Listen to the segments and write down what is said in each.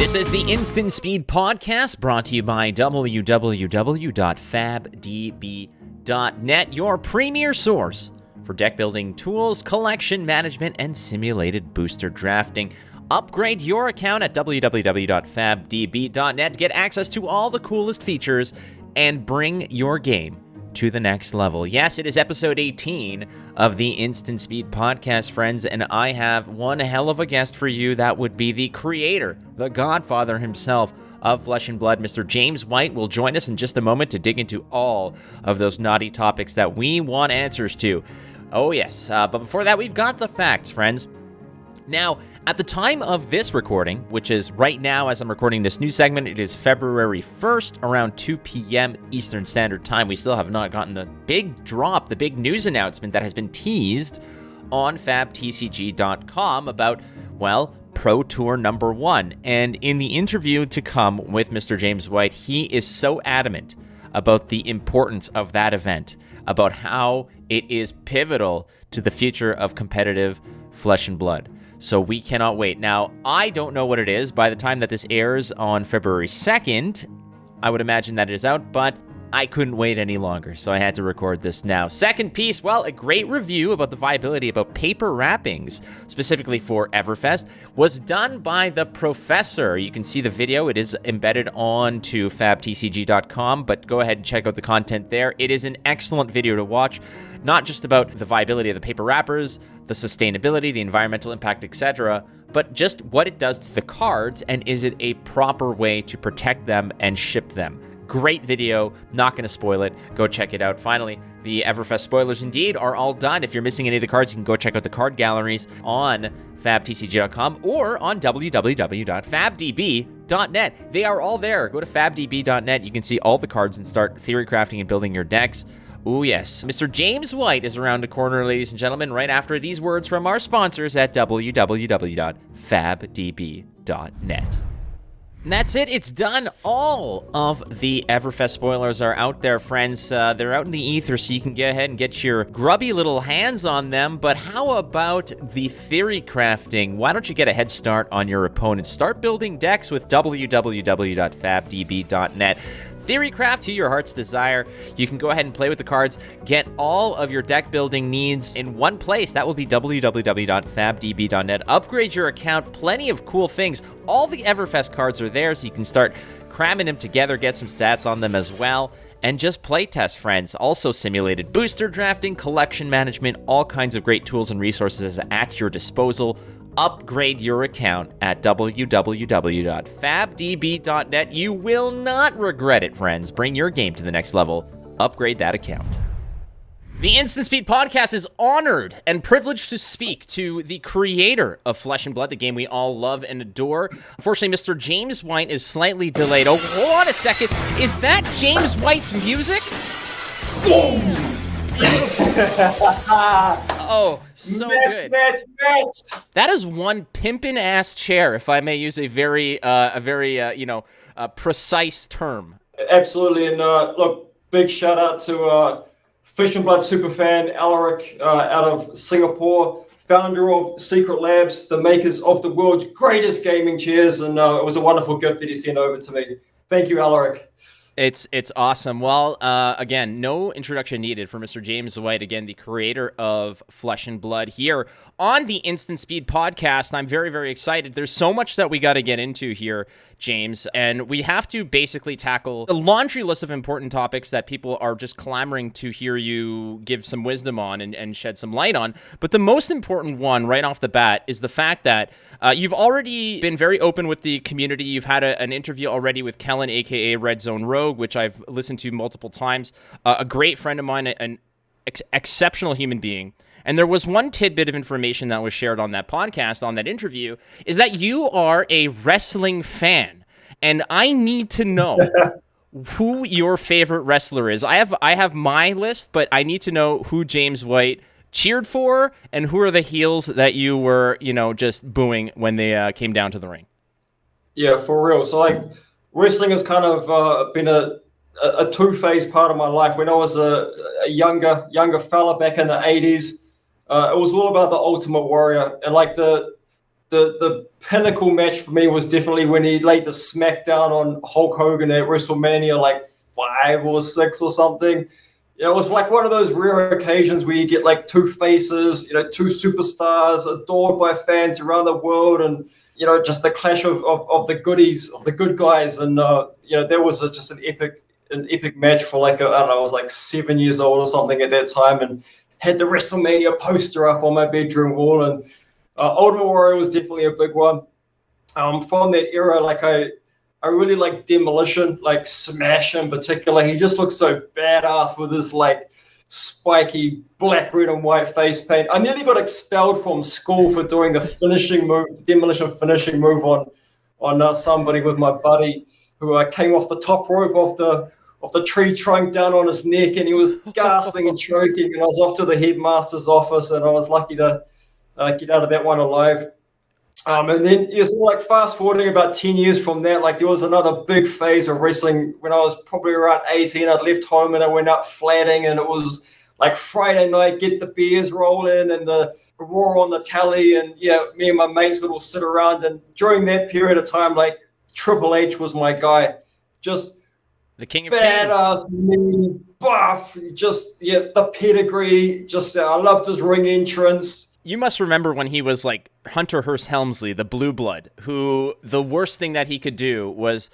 This is the Instant Speed Podcast, brought to you by www.fabdb.net, your premier source for deck building tools, collection management, and simulated booster drafting. Upgrade your account at www.fabdb.net. Get access to all the coolest features and bring your game to the next level. Yes, it is episode 18 of the Instant Speed Podcast, friends, and I have one hell of a guest for you. That would be the creator, the godfather himself of Flesh and Blood. Mr. James White will join us in just a moment to dig into all of those naughty topics that we want answers to. Oh yes, but before that, we've got the facts, friends. Now, at the time of this recording, which is right now as I'm recording this new segment, it is February 1st, around 2 p.m. Eastern Standard Time. We still have not gotten the big drop, the big news announcement that has been teased on fabtcg.com about, well, Pro Tour number 1. And in the interview to come with Mr. James White, he is so adamant about the importance of that event, about how it is pivotal to the future of competitive Flesh and Blood. So we cannot wait. Now, I don't know what it is. By the time that this airs on February 2nd, I would imagine that it is out, but I couldn't wait any longer, so I had to record this now. Second piece, well, a great review about the viability about paper wrappings, specifically for Everfest, was done by the professor. You can see the video. It is embedded onto fabtcg.com, but go ahead and check out the content there. It is an excellent video to watch, not just about the viability of the paper wrappers, the sustainability, the environmental impact, etc., but just what it does to the cards, and is it a proper way to protect them and ship them. Great video, not going to spoil it. Go check it out. Finally, the Everfest spoilers indeed are all done. If you're missing any of the cards, you can go check out the card galleries on fabtcg.com or on www.fabdb.net. They are all there. Go to fabdb.net. You can see all the cards and start theory crafting and building your decks. Oh, yes. Mr. James White is around the corner, ladies and gentlemen, right after these words from our sponsors at www.fabdb.net. And that's it. It's done. All of the Everfest spoilers are out there, friends. They're out in the ether, so you can get ahead and get your grubby little hands on them. But how about the theory crafting? Why don't you get a head start on your opponents? Start building decks with www.fabdb.net. Theory craft to your heart's desire. You can go ahead and play with the cards. Get all of your deck building needs in one place. That will be www.fabdb.net. Upgrade your account. Plenty of cool things. All the Everfest cards are there, so you can start cramming them together, get some stats on them as well, and just play test, friends. Also simulated booster drafting, collection management, all kinds of great tools and resources at your disposal. Upgrade your account at www.fabdb.net. You will not regret it, friends. Bring your game to the next level. Upgrade that account. The Instant Speed Podcast is honored and privileged to speak to the creator of Flesh and Blood, the game we all love and adore. Unfortunately, Mr. James White is slightly delayed. Oh, hold on a second. Is that James White's music? Oh, so good. That is one pimpin' ass chair, if I may use a very precise term. Absolutely, and look, big shout out to Flesh and Blood superfan Alaric out of Singapore, founder of Secret Labs, the makers of the world's greatest gaming chairs, and it was a wonderful gift that he sent over to me. Thank you, Alaric. It's awesome. Well, again, no introduction needed for Mr. James White, again, the creator of Flesh and Blood, here on the Instant Speed Podcast. I'm very, very excited. There's so much that we got to get into here, James, and we have to basically tackle a laundry list of important topics that people are just clamoring to hear you give some wisdom on and shed some light on. But the most important one right off the bat is the fact that you've already been very open with the community. You've had an interview already with Kellen, a.k.a. Red Zone Rogue, which I've listened to multiple times. A great friend of mine, an exceptional human being. And there was one tidbit of information that was shared on that podcast, on that interview, is that you are a wrestling fan. And I need to know who your favorite wrestler is. I have my list, but I need to know who James White cheered for and who are the heels that you were, just booing when they came down to the ring. Yeah, for real. So wrestling has kind of been a two-phase part of my life. When I was a younger fella back in the 80s, it was all about the Ultimate Warrior, and the pinnacle match for me was definitely when he laid the smackdown on Hulk Hogan at WrestleMania like 5 or 6 or something. It was like one of those rare occasions where you get like two faces, two superstars adored by fans around the world, and just the clash of the goodies, of the good guys, and there was just an epic match for like I don't know, I was like 7 years old or something at that time, and had the WrestleMania poster up on my bedroom wall, and Ultimate Warrior was definitely a big one. From that era, like I really like Demolition, like Smash in particular. He just looks so badass with his like spiky black, red, and white face paint. I nearly got expelled from school for doing the finishing move, Demolition finishing move on somebody with my buddy who came off the top rope of the tree trunk down on his neck, and he was gasping and choking. And I was off to the headmaster's office, and I was lucky to get out of that one alive. And then like fast forwarding about 10 years from that, like there was another big phase of wrestling when I was probably around 18. I left home and I went out flatting, and it was like Friday night, get the beers rolling and the roar on the tally, and me and my mates would all sit around. And during that period of time, like Triple H was my guy, just the king of badass, mean, buff, just the pedigree. Just I loved his ring entrance. You must remember when he was like Hunter Hearst Helmsley, the blue blood, who the worst thing that he could do was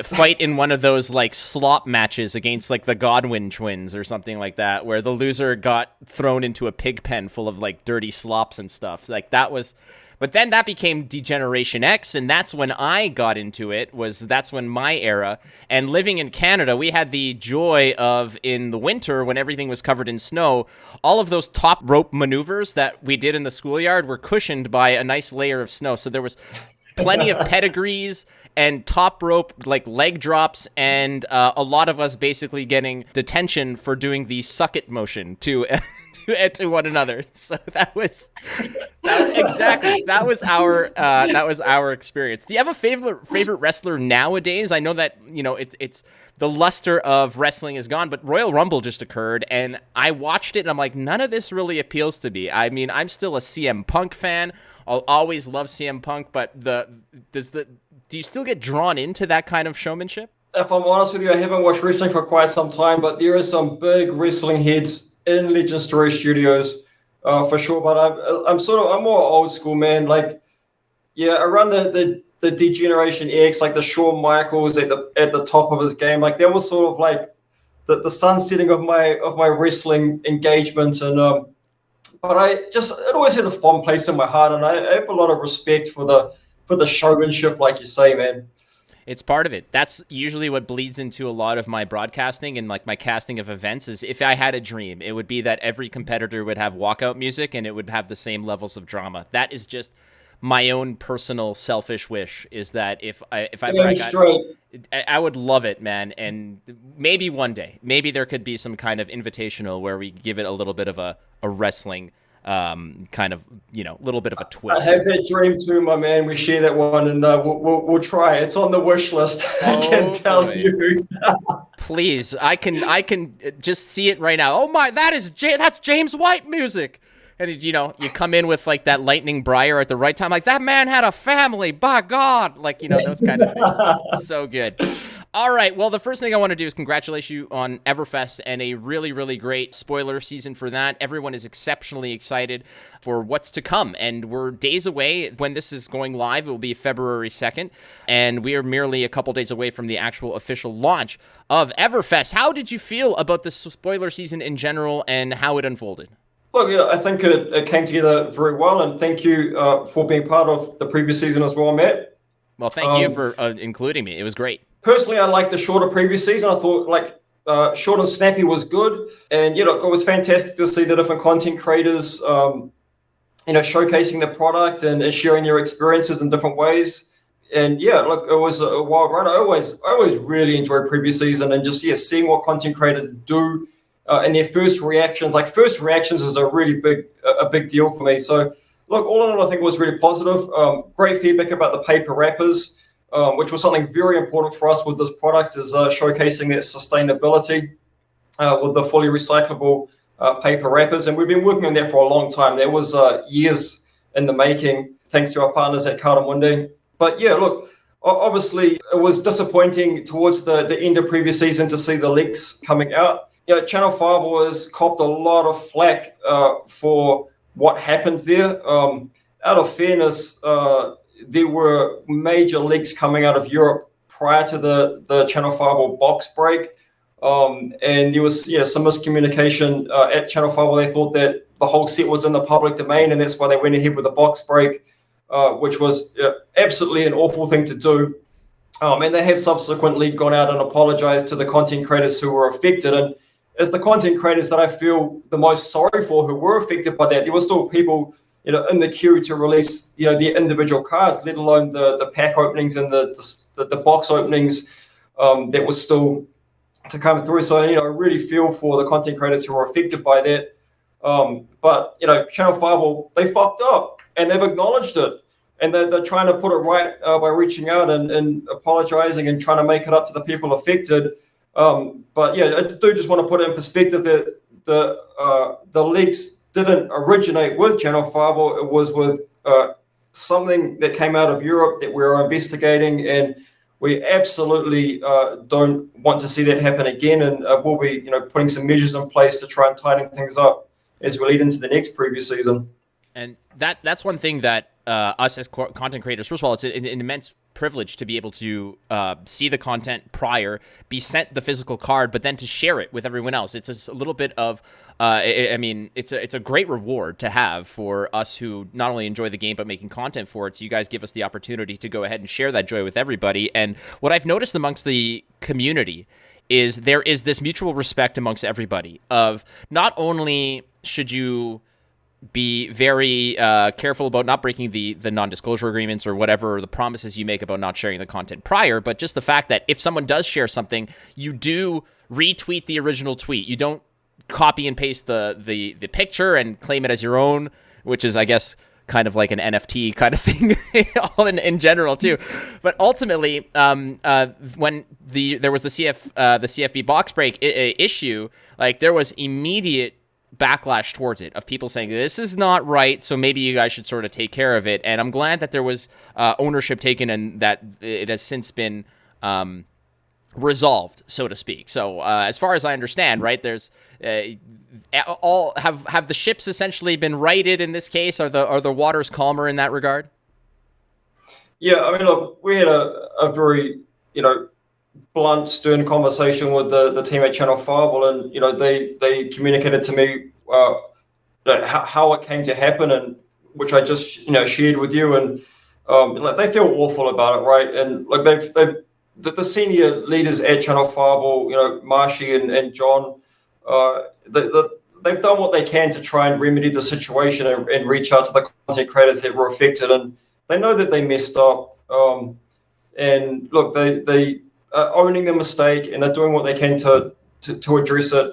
fight in one of those like slop matches against like the Godwin twins or something like that, where the loser got thrown into a pig pen full of like dirty slops and stuff. Like that was, but then that became Degeneration X, and that's when I got into it. That's when my era. And living in Canada, we had the joy of, in the winter when everything was covered in snow, all of those top rope maneuvers that we did in the schoolyard were cushioned by a nice layer of snow. So there was plenty of pedigrees and top rope like leg drops, and a lot of us basically getting detention for doing the suck it motion to one another. So that was our experience. Do you have a favorite wrestler nowadays? I know that it's the luster of wrestling is gone, but Royal Rumble just occurred, and I watched it, and I'm like, none of this really appeals to me. I mean, I'm still a CM Punk fan. I'll always love CM Punk, but do you still get drawn into that kind of showmanship? If I'm honest with you, I haven't watched wrestling for quite some time, but there are some big wrestling heads in Legend Story Studios, for sure. But I'm more old school, man. Like, around the Degeneration X, like the Shawn Michaels at the top of his game. Like that was sort of like the sunsetting of my wrestling engagement. And but it always has a fond place in my heart, and I have a lot of respect for the showmanship, like you say, man. It's part of it. That's usually what bleeds into a lot of my broadcasting and like my casting of events. Is if I had a dream, it would be that every competitor would have walkout music and it would have the same levels of drama. That is just my own personal selfish wish, is that if I would love it, man. And maybe one day, maybe there could be some kind of invitational where we give it a little bit of a wrestling kind of, little bit of a twist. I have that dream too, my man. We share that one, and we'll try. It's on the wish list. I can tell you. Please, I can just see it right now. Oh my, that's James White music. And you come in with like that lightning briar at the right time, like that man had a family, by God, like those kind of things. So good. All right, well, the first thing I want to do is congratulate you on Everfest and a really, really great spoiler season for that. Everyone is exceptionally excited for what's to come, and we're days away. When this is going live, it will be February 2nd, and we are merely a couple days away from the actual official launch of Everfest. How did you feel about the spoiler season in general and how it unfolded? Look, I think it came together very well, and thank you for being part of the previous season as well, Matt. Well, thank you for including me. It was great. Personally, I liked the shorter previous season. I thought short and snappy was good, and it was fantastic to see the different content creators, showcasing the product and sharing their experiences in different ways. And it was a wild ride. I always really enjoyed previous season, and just seeing what content creators do and their first reactions. Like first reactions is a really big deal for me. So look, all in all, I think it was really positive. Great feedback about the paper wrappers. Which was something very important for us with this product, is showcasing that sustainability with the fully recyclable paper wrappers. And we've been working on that for a long time. That was years in the making. thanks to our partners at Cardammundi. But yeah, look, obviously it was disappointing towards the end of previous season to see the leaks coming out. Channel 5 was copped a lot of flack for what happened there. Out of fairness, there were major leaks coming out of Europe prior to the Channel 5 box break. And there was some miscommunication at Channel 5 where they thought that the whole set was in the public domain, and that's why they went ahead with the box break, which was absolutely an awful thing to do. And they have subsequently gone out and apologized to the content creators who were affected. And as the content creators that I feel the most sorry for who were affected by that, there were still people in the queue to release their individual cards, let alone the pack openings and the box openings that was still to come through. So I really feel for the content creators who were affected by that. But Channel 5, they fucked up and they've acknowledged it, and they're trying to put it right by reaching out and apologizing and trying to make it up to the people affected. But yeah, I do just want to put it in perspective that the leaks didn't originate with Channel 5. It was with something that came out of Europe that we're investigating, and we absolutely don't want to see that happen again. And we'll be putting some measures in place to try and tighten things up as we lead into the next preview season. And that's one thing that us as content creators, first of all, it's an immense privilege to be able to see the content prior, be sent the physical card, but then to share it with everyone else. It's just a little bit of, it's a great reward to have for us who not only enjoy the game, but making content for it. So you guys give us the opportunity to go ahead and share that joy with everybody. And what I've noticed amongst the community is there is this mutual respect amongst everybody of not only should you be very careful about not breaking the non-disclosure agreements or whatever the promises you make about not sharing the content prior, but just the fact that if someone does share something, you do retweet the original tweet. You don't copy and paste the picture and claim it as your own, which is, I guess, kind of like an NFT kind of thing all in general too. But ultimately, when there was the CFB box break issue, like there was immediate backlash towards it of people saying this is not right, so maybe you guys should sort of take care of it. And I'm glad that there was ownership taken and that it has since been resolved, so to speak. So as far as I understand, right, there's all have the ships essentially been righted in this case? Are the waters calmer in that regard? Yeah, I mean, look, we had a very blunt, stern conversation with the team at Channel 5, and they communicated to me how it came to happen, and which I just shared with you, and they feel awful about it, right? And like the senior leaders at Channel 5, Marshy and John, they've done what they can to try and remedy the situation and reach out to the content creators that were affected, and they know that they messed up. And look, they owning the mistake, and they're doing what they can to address it.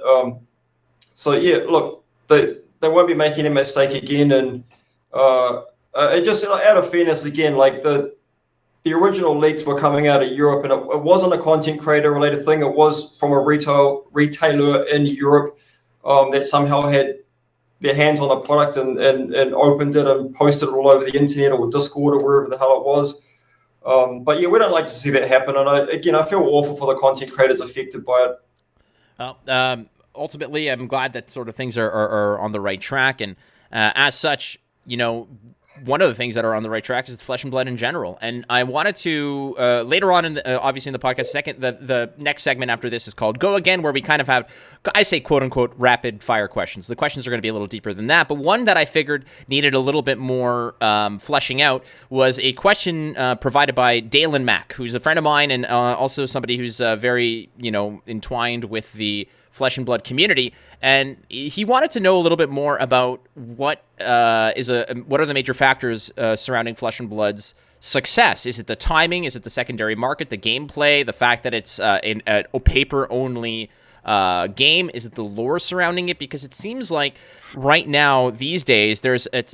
So yeah, look, they won't be making a mistake again. And it just out of fairness, again, like the original leaks were coming out of Europe, and it wasn't a content creator related thing. It was from a retailer in Europe that somehow had their hands on the product and opened it and posted it all over the internet or Discord or wherever the hell it was. But yeah, we don't like to see that happen. And I feel awful for the content creators affected by it. Well, ultimately, I'm glad that sort of things are on the right track. And as such, one of the things that are on the right track is the Flesh and Blood in general. And I wanted to, later on, obviously in the podcast, the next segment after this is called Go Again, where we kind of have, I say, quote-unquote, rapid-fire questions. The questions are going to be a little deeper than that, but one that I figured needed a little bit more fleshing out was a question provided by Dalen Mack, who's a friend of mine and also somebody who's very, entwined with the Flesh and Blood community, and he wanted to know a little bit more about what are the major factors surrounding Flesh and Blood's success. Is it the timing? Is it the secondary market, the gameplay, the fact that it's a paper-only game? Is it the lore surrounding it? Because it seems like right now, these days,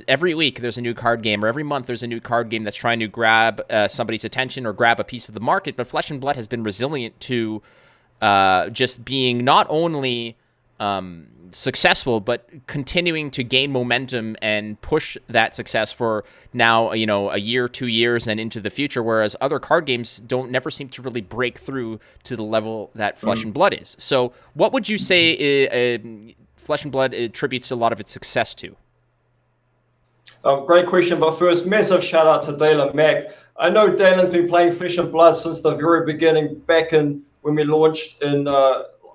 every week there's a new card game, or every month there's a new card game that's trying to grab somebody's attention or grab a piece of the market, but Flesh and Blood has been resilient to just being not only successful, but continuing to gain momentum and push that success for now, a year, 2 years, and into the future, whereas other card games never seem to really break through to the level that Flesh and Blood is. So what would you say Flesh and Blood attributes a lot of its success to? Great question, but first, massive shout out to Dalen Mack. I know Dalen's been playing Flesh and Blood since the very beginning, back in when we launched in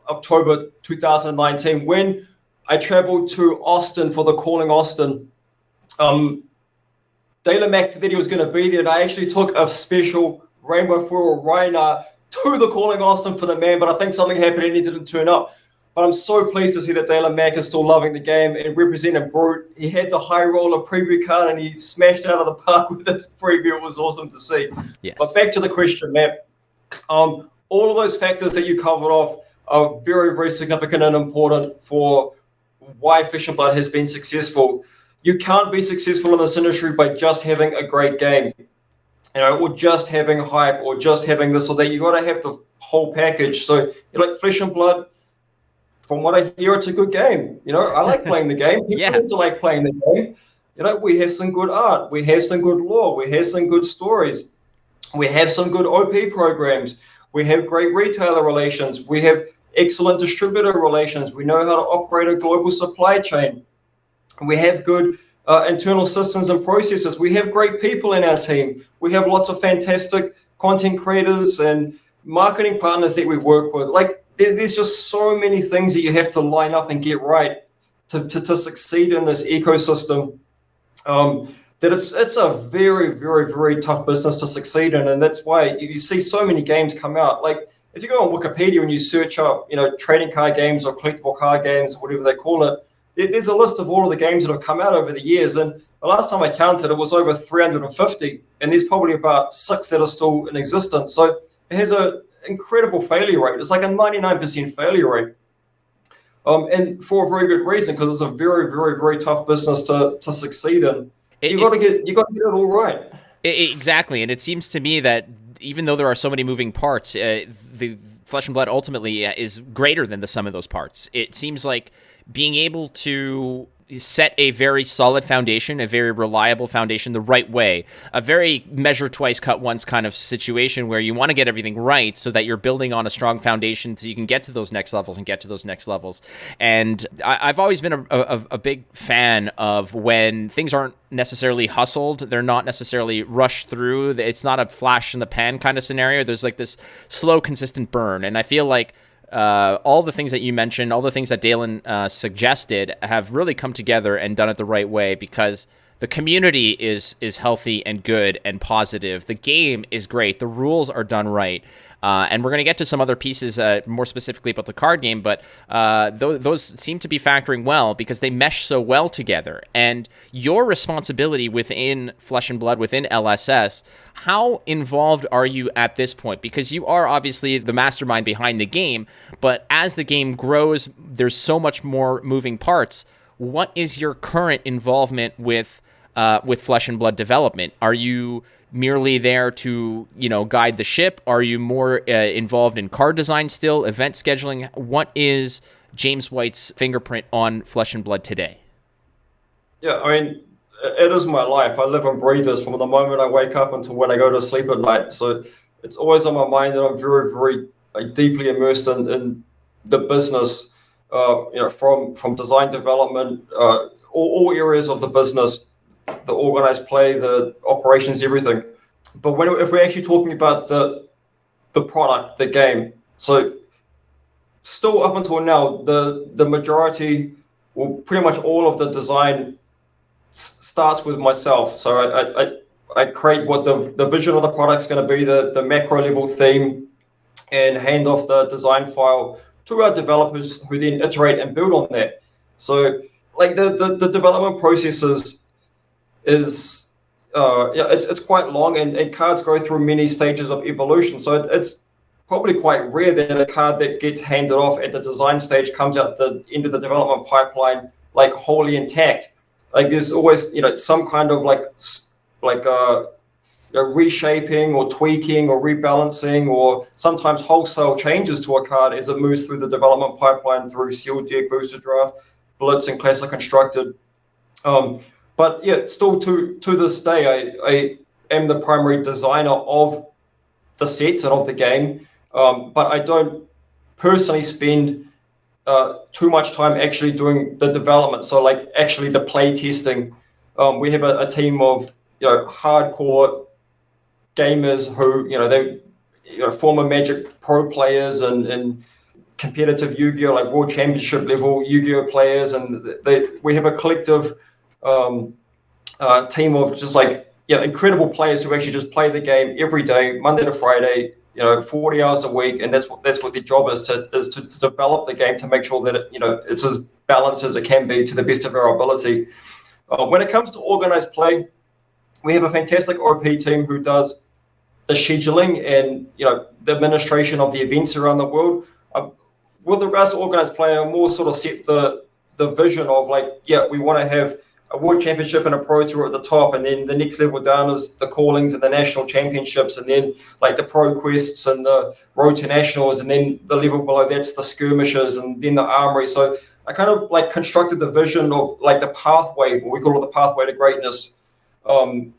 October 2019, when I traveled to Austin for the Calling Austin. Dalen Mack said he was going to be there, and I actually took a special Rainbow Foil Rhino to the Calling Austin for the man, but I think something happened and he didn't turn up. But I'm so pleased to see that Dalen Mack is still loving the game and representing Brute. He had the high roller preview card and he smashed it out of the park with this preview. It was awesome to see. Yes. But back to the question, Matt. All of those factors that you covered off are very, very significant and important for why Flesh and Blood has been successful. You can't be successful in this industry by just having a great game, or just having hype, or just having this or that. You got to have the whole package. So, like Flesh and Blood, from what I hear, it's a good game. I like playing the game. People seem to like playing the game. We have some good art. We have some good lore. We have some good stories. We have some good OP programs. We have great retailer relations. We have excellent distributor relations. We know how to operate a global supply chain. We have good internal systems and processes. We have great people in our team. We have lots of fantastic content creators and marketing partners that we work with. Like, there's just so many things that you have to line up and get right to succeed in this ecosystem. That it's a very, very, very tough business to succeed in, and that's why you see so many games come out. Like, if you go on Wikipedia and you search up, trading card games or collectible card games, or whatever they call it, there's a list of all of the games that have come out over the years. And the last time I counted, it was over 350, and there's probably about 6 that are still in existence. So it has an incredible failure rate. It's like a 99% failure rate. And for a very good reason, because it's a very, very, very tough business to succeed in. You got to get it all right. Exactly, and it seems to me that even though there are so many moving parts, the Flesh and Blood ultimately is greater than the sum of those parts. It seems like being able to set a very solid foundation, a very reliable foundation the right way, a very measure twice, cut once kind of situation where you want to get everything right so that you're building on a strong foundation so you can get to those next levels and get to those next levels. And I've always been a big fan of when things aren't necessarily hustled, they're not necessarily rushed through, it's not a flash in the pan kind of scenario. There's like this slow, consistent burn. And I feel like all the things that you mentioned, all the things that Dalen suggested have really come together and done it the right way, because the community is healthy and good and positive. The game is great. The rules are done right. And we're going to get to some other pieces more specifically about the card game, but those seem to be factoring well because they mesh so well together. And your responsibility within Flesh and Blood, within LSS, how involved are you at this point? Because you are obviously the mastermind behind the game, but as the game grows, there's so much more moving parts. What is your current involvement with Flesh and Blood development? Are you merely there to, guide the ship? Are you more involved in card design still, event scheduling? What is James White's fingerprint on Flesh and Blood today? Yeah, I mean, it is my life. I live and breathe this from the moment I wake up until when I go to sleep at night. So it's always on my mind, and I'm very, very deeply immersed in the business, from design development, all areas of the business, the organized play, the operations, everything. But if we're actually talking about the product, the game, so still up until now, the majority, well, pretty much all of the design starts with myself. So I create what the vision of the product's going to be, the macro level theme, and hand off the design file to our developers, who then iterate and build on that. So like the development processes is it's quite long, and cards go through many stages of evolution. So it's probably quite rare that a card that gets handed off at the design stage comes out the end of the development pipeline like wholly intact. Like there's always some kind of reshaping or tweaking or rebalancing or sometimes wholesale changes to a card as it moves through the development pipeline through sealed deck, booster draft, blitz, and classic constructed. But yeah, still to this day, I am the primary designer of the sets and of the game, but I don't personally spend too much time actually doing the development. So like actually the play testing. We have a team of hardcore gamers who they former Magic Pro players and competitive Yu-Gi-Oh, like World Championship level Yu-Gi-Oh players, and we have a collective team of just incredible players who actually just play the game every day, Monday to Friday, 40 hours a week, and that's what their job is to develop the game to make sure that it's as balanced as it can be to the best of our ability. When it comes to organized play, we have a fantastic OP team who does the scheduling and the administration of the events around the world. With regards to organized play, I more sort of set the vision of we want to have a World Championship and a Pro Tour at the top, and then the next level down is the callings and the national championships, and then the Pro Quests and the Road to Nationals, and then the level below that's the skirmishes, and then the armory. So I kind of constructed the vision of the pathway, what we call it the pathway to greatness, and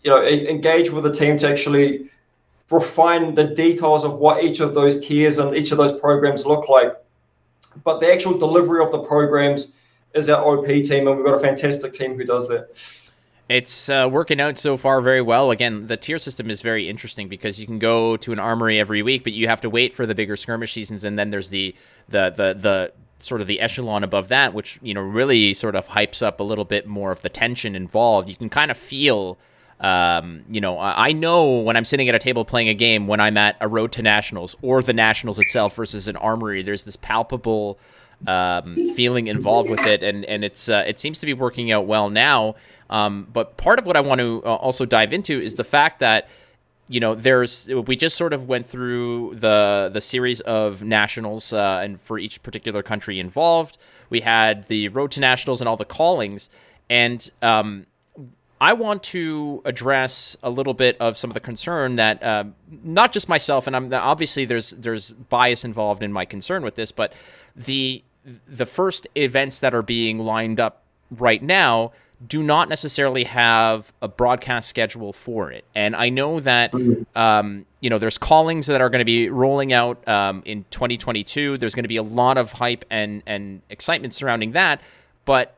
engage with the team to actually refine the details of what each of those tiers and each of those programs look like. But the actual delivery of the programs is our OP team, and we've got a fantastic team who does that. It's working out so far very well. Again, the tier system is very interesting because you can go to an armory every week, but you have to wait for the bigger skirmish seasons, and then there's the sort of the echelon above that, which really sort of hypes up a little bit more of the tension involved. You can kind of feel, I know when I'm sitting at a table playing a game, when I'm at a Road to Nationals or the Nationals itself versus an armory, there's this palpable feeling involved with it, and it seems to be working out well now. But part of what I want to also dive into is the fact that we just sort of went through the series of nationals, and for each particular country involved, we had the Road to Nationals and all the callings, and I want to address a little bit of some of the concern that not just myself, and obviously there's bias involved in my concern with this, but the first events that are being lined up right now do not necessarily have a broadcast schedule for it. And I know that, there's callings that are going to be rolling out in 2022. There's going to be a lot of hype and excitement surrounding that. But,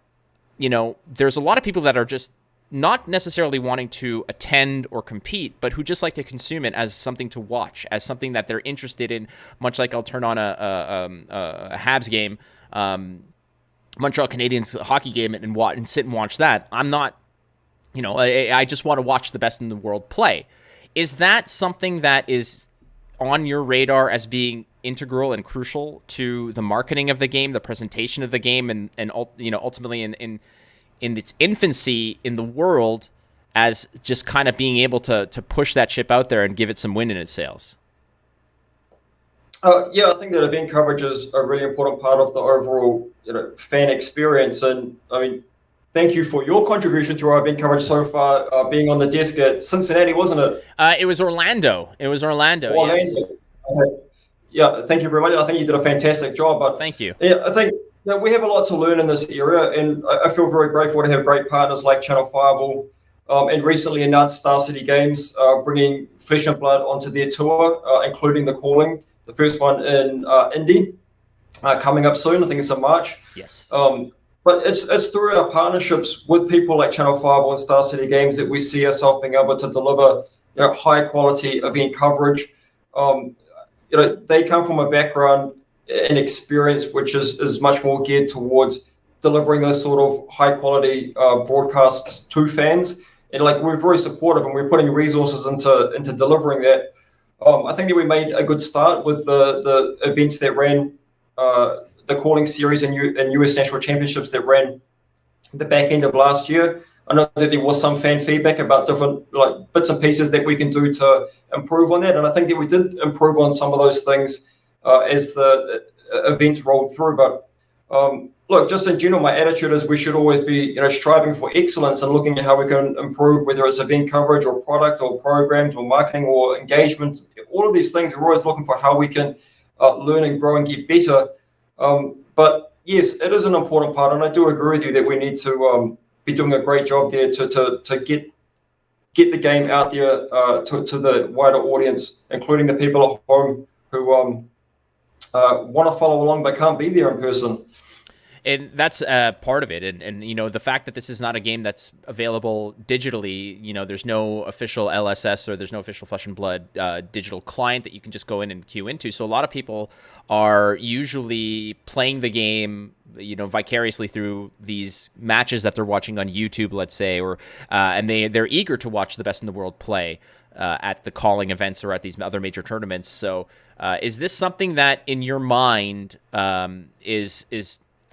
there's a lot of people that are just not necessarily wanting to attend or compete, but who just like to consume it as something to watch, as something that they're interested in, much like I'll turn on a Habs game, Montreal Canadiens hockey game and sit and watch that. I'm not, I just want to watch the best in the world play. Is that something that is on your radar as being integral and crucial to the marketing of the game, the presentation of the game, and ultimately in its infancy in the world, as just kind of being able to push that ship out there and give it some wind in its sails? I think that event coverage is a really important part of the overall, fan experience. And I mean, thank you for your contribution to our event coverage so far, being on the desk at Cincinnati, wasn't it? It was Orlando. Yes. Okay. Yeah, thank you very much. I think you did a fantastic job. But thank you. Yeah, I think we have a lot to learn in this area, and I feel very grateful to have great partners like Channel Fireball, and recently announced Star City Games bringing Flesh and Blood onto their tour, including the calling. The first one in Indy, coming up soon. I think it's in March. Yes. But it's through our partnerships with people like Channel Fireball and Star City Games that we see ourselves being able to deliver, high quality event coverage. They come from a background and experience which is much more geared towards delivering those sort of high quality broadcasts to fans. And we're very supportive, and we're putting resources into delivering that. I think that we made a good start with the events that ran the calling series and US National Championships that ran the back end of last year. I know that there was some fan feedback about different bits and pieces that we can do to improve on that, and I think that we did improve on some of those things as the events rolled through. But look, just in general, my attitude is we should always be, striving for excellence and looking at how we can improve, whether it's event coverage or product or programs or marketing or engagement. All of these things, we're always looking for how we can learn and grow and get better. But yes, it is an important part, and I do agree with you that we need to be doing a great job there to get the game out there to the wider audience, including the people at home who want to follow along but can't be there in person. And that's part of it. And the fact that this is not a game that's available digitally, there's no official LSS or there's no official Flesh and Blood digital client that you can just go in and queue into. So a lot of people are usually playing the game, vicariously through these matches that they're watching on YouTube, let's say, or and they're eager to watch the best in the world play at the calling events or at these other major tournaments. So is this something that in your mind is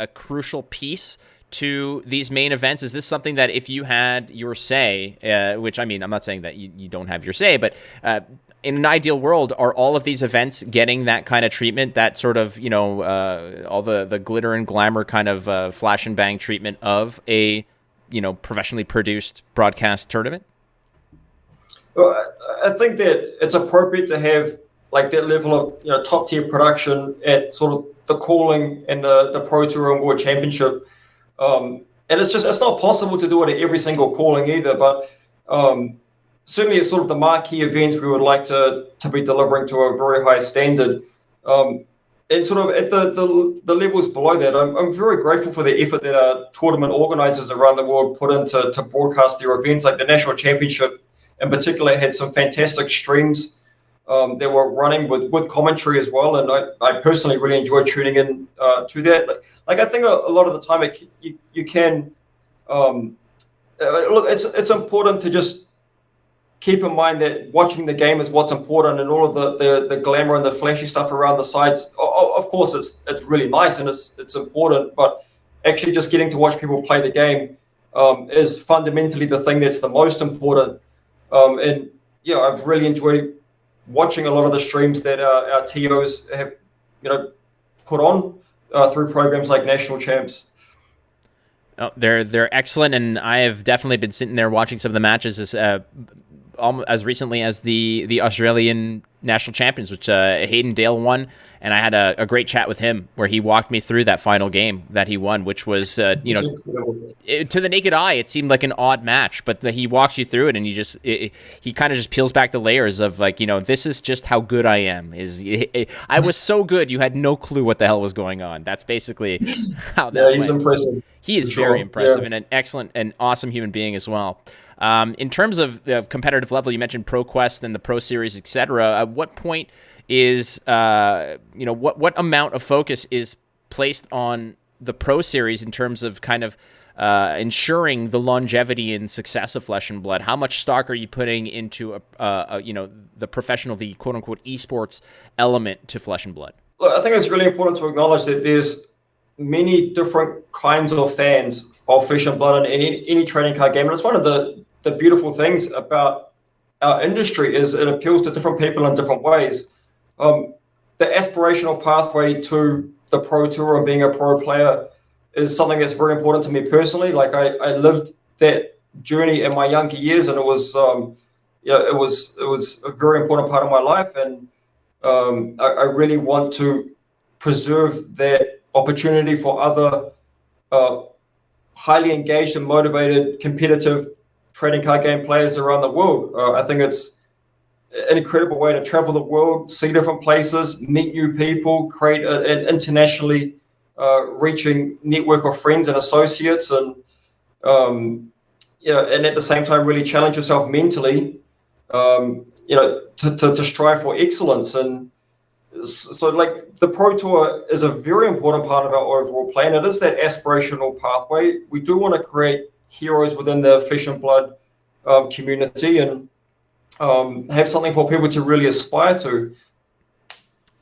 a crucial piece to these main events? Is this something that if you had your say, which, I mean, I'm not saying that you don't have your say, but in an ideal world, are all of these events getting that kind of treatment, that sort of, all the glitter and glamour kind of flash and bang treatment of a, professionally produced broadcast tournament? Well, I think that it's appropriate to have like that level of top tier production at sort of the calling and the Pro Tour and World Championship, and it's not possible to do it at every single calling either. But certainly, it's sort of the marquee events we would like to be delivering to a very high standard. And sort of at the levels below that, I'm very grateful for the effort that our tournament organizers around the world put into to broadcast their events. Like the National Championship in particular had some fantastic streams that were running with commentary as well, and I personally really enjoyed tuning in to that. Like I think a lot of the time you can look. It's important to just keep in mind that watching the game is what's important, and all of the glamour and the flashy stuff around the sides. Of course, it's really nice and it's important, but actually just getting to watch people play the game is fundamentally the thing that's the most important. And yeah, I've really enjoyed watching a lot of the streams that our TOs have, put on through programs like National Champs. Oh, they're excellent, and I have definitely been sitting there watching some of the matches as recently as the Australian National Champions, which Hayden Dale won, and I had a great chat with him where he walked me through that final game that he won, which was, to the naked eye, it seemed like an odd match, but he walks you through it, and he kind of just peels back the layers of like, this is just how good I am. I was so good, you had no clue what the hell was going on. That's basically how that he's went. Impressive. He is very impressive and an excellent and awesome human being as well. In terms of the competitive level, you mentioned ProQuest and the Pro Series, etc. At what point is, what amount of focus is placed on the Pro Series in terms of kind of ensuring the longevity and success of Flesh and Blood? How much stock are you putting into, the professional, the quote unquote esports element to Flesh and Blood? Look, I think it's really important to acknowledge that there's many different kinds of fans of Flesh and Blood in any trading card game, and it's one of the beautiful things about our industry is it appeals to different people in different ways. The aspirational pathway to the Pro Tour and being a pro player is something that's very important to me personally. Like I lived that journey in my younger years, and it was a very important part of my life, and I really want to preserve that opportunity for other highly engaged and motivated competitive trading card game players around the world. I think it's an incredible way to travel the world, see different places, meet new people, create an internationally reaching network of friends and associates, and and at the same time really challenge yourself mentally, to strive for excellence. And so like the Pro Tour is a very important part of our overall plan. It is that aspirational pathway. We do want to create heroes within the Flesh and Blood community and have something for people to really aspire to.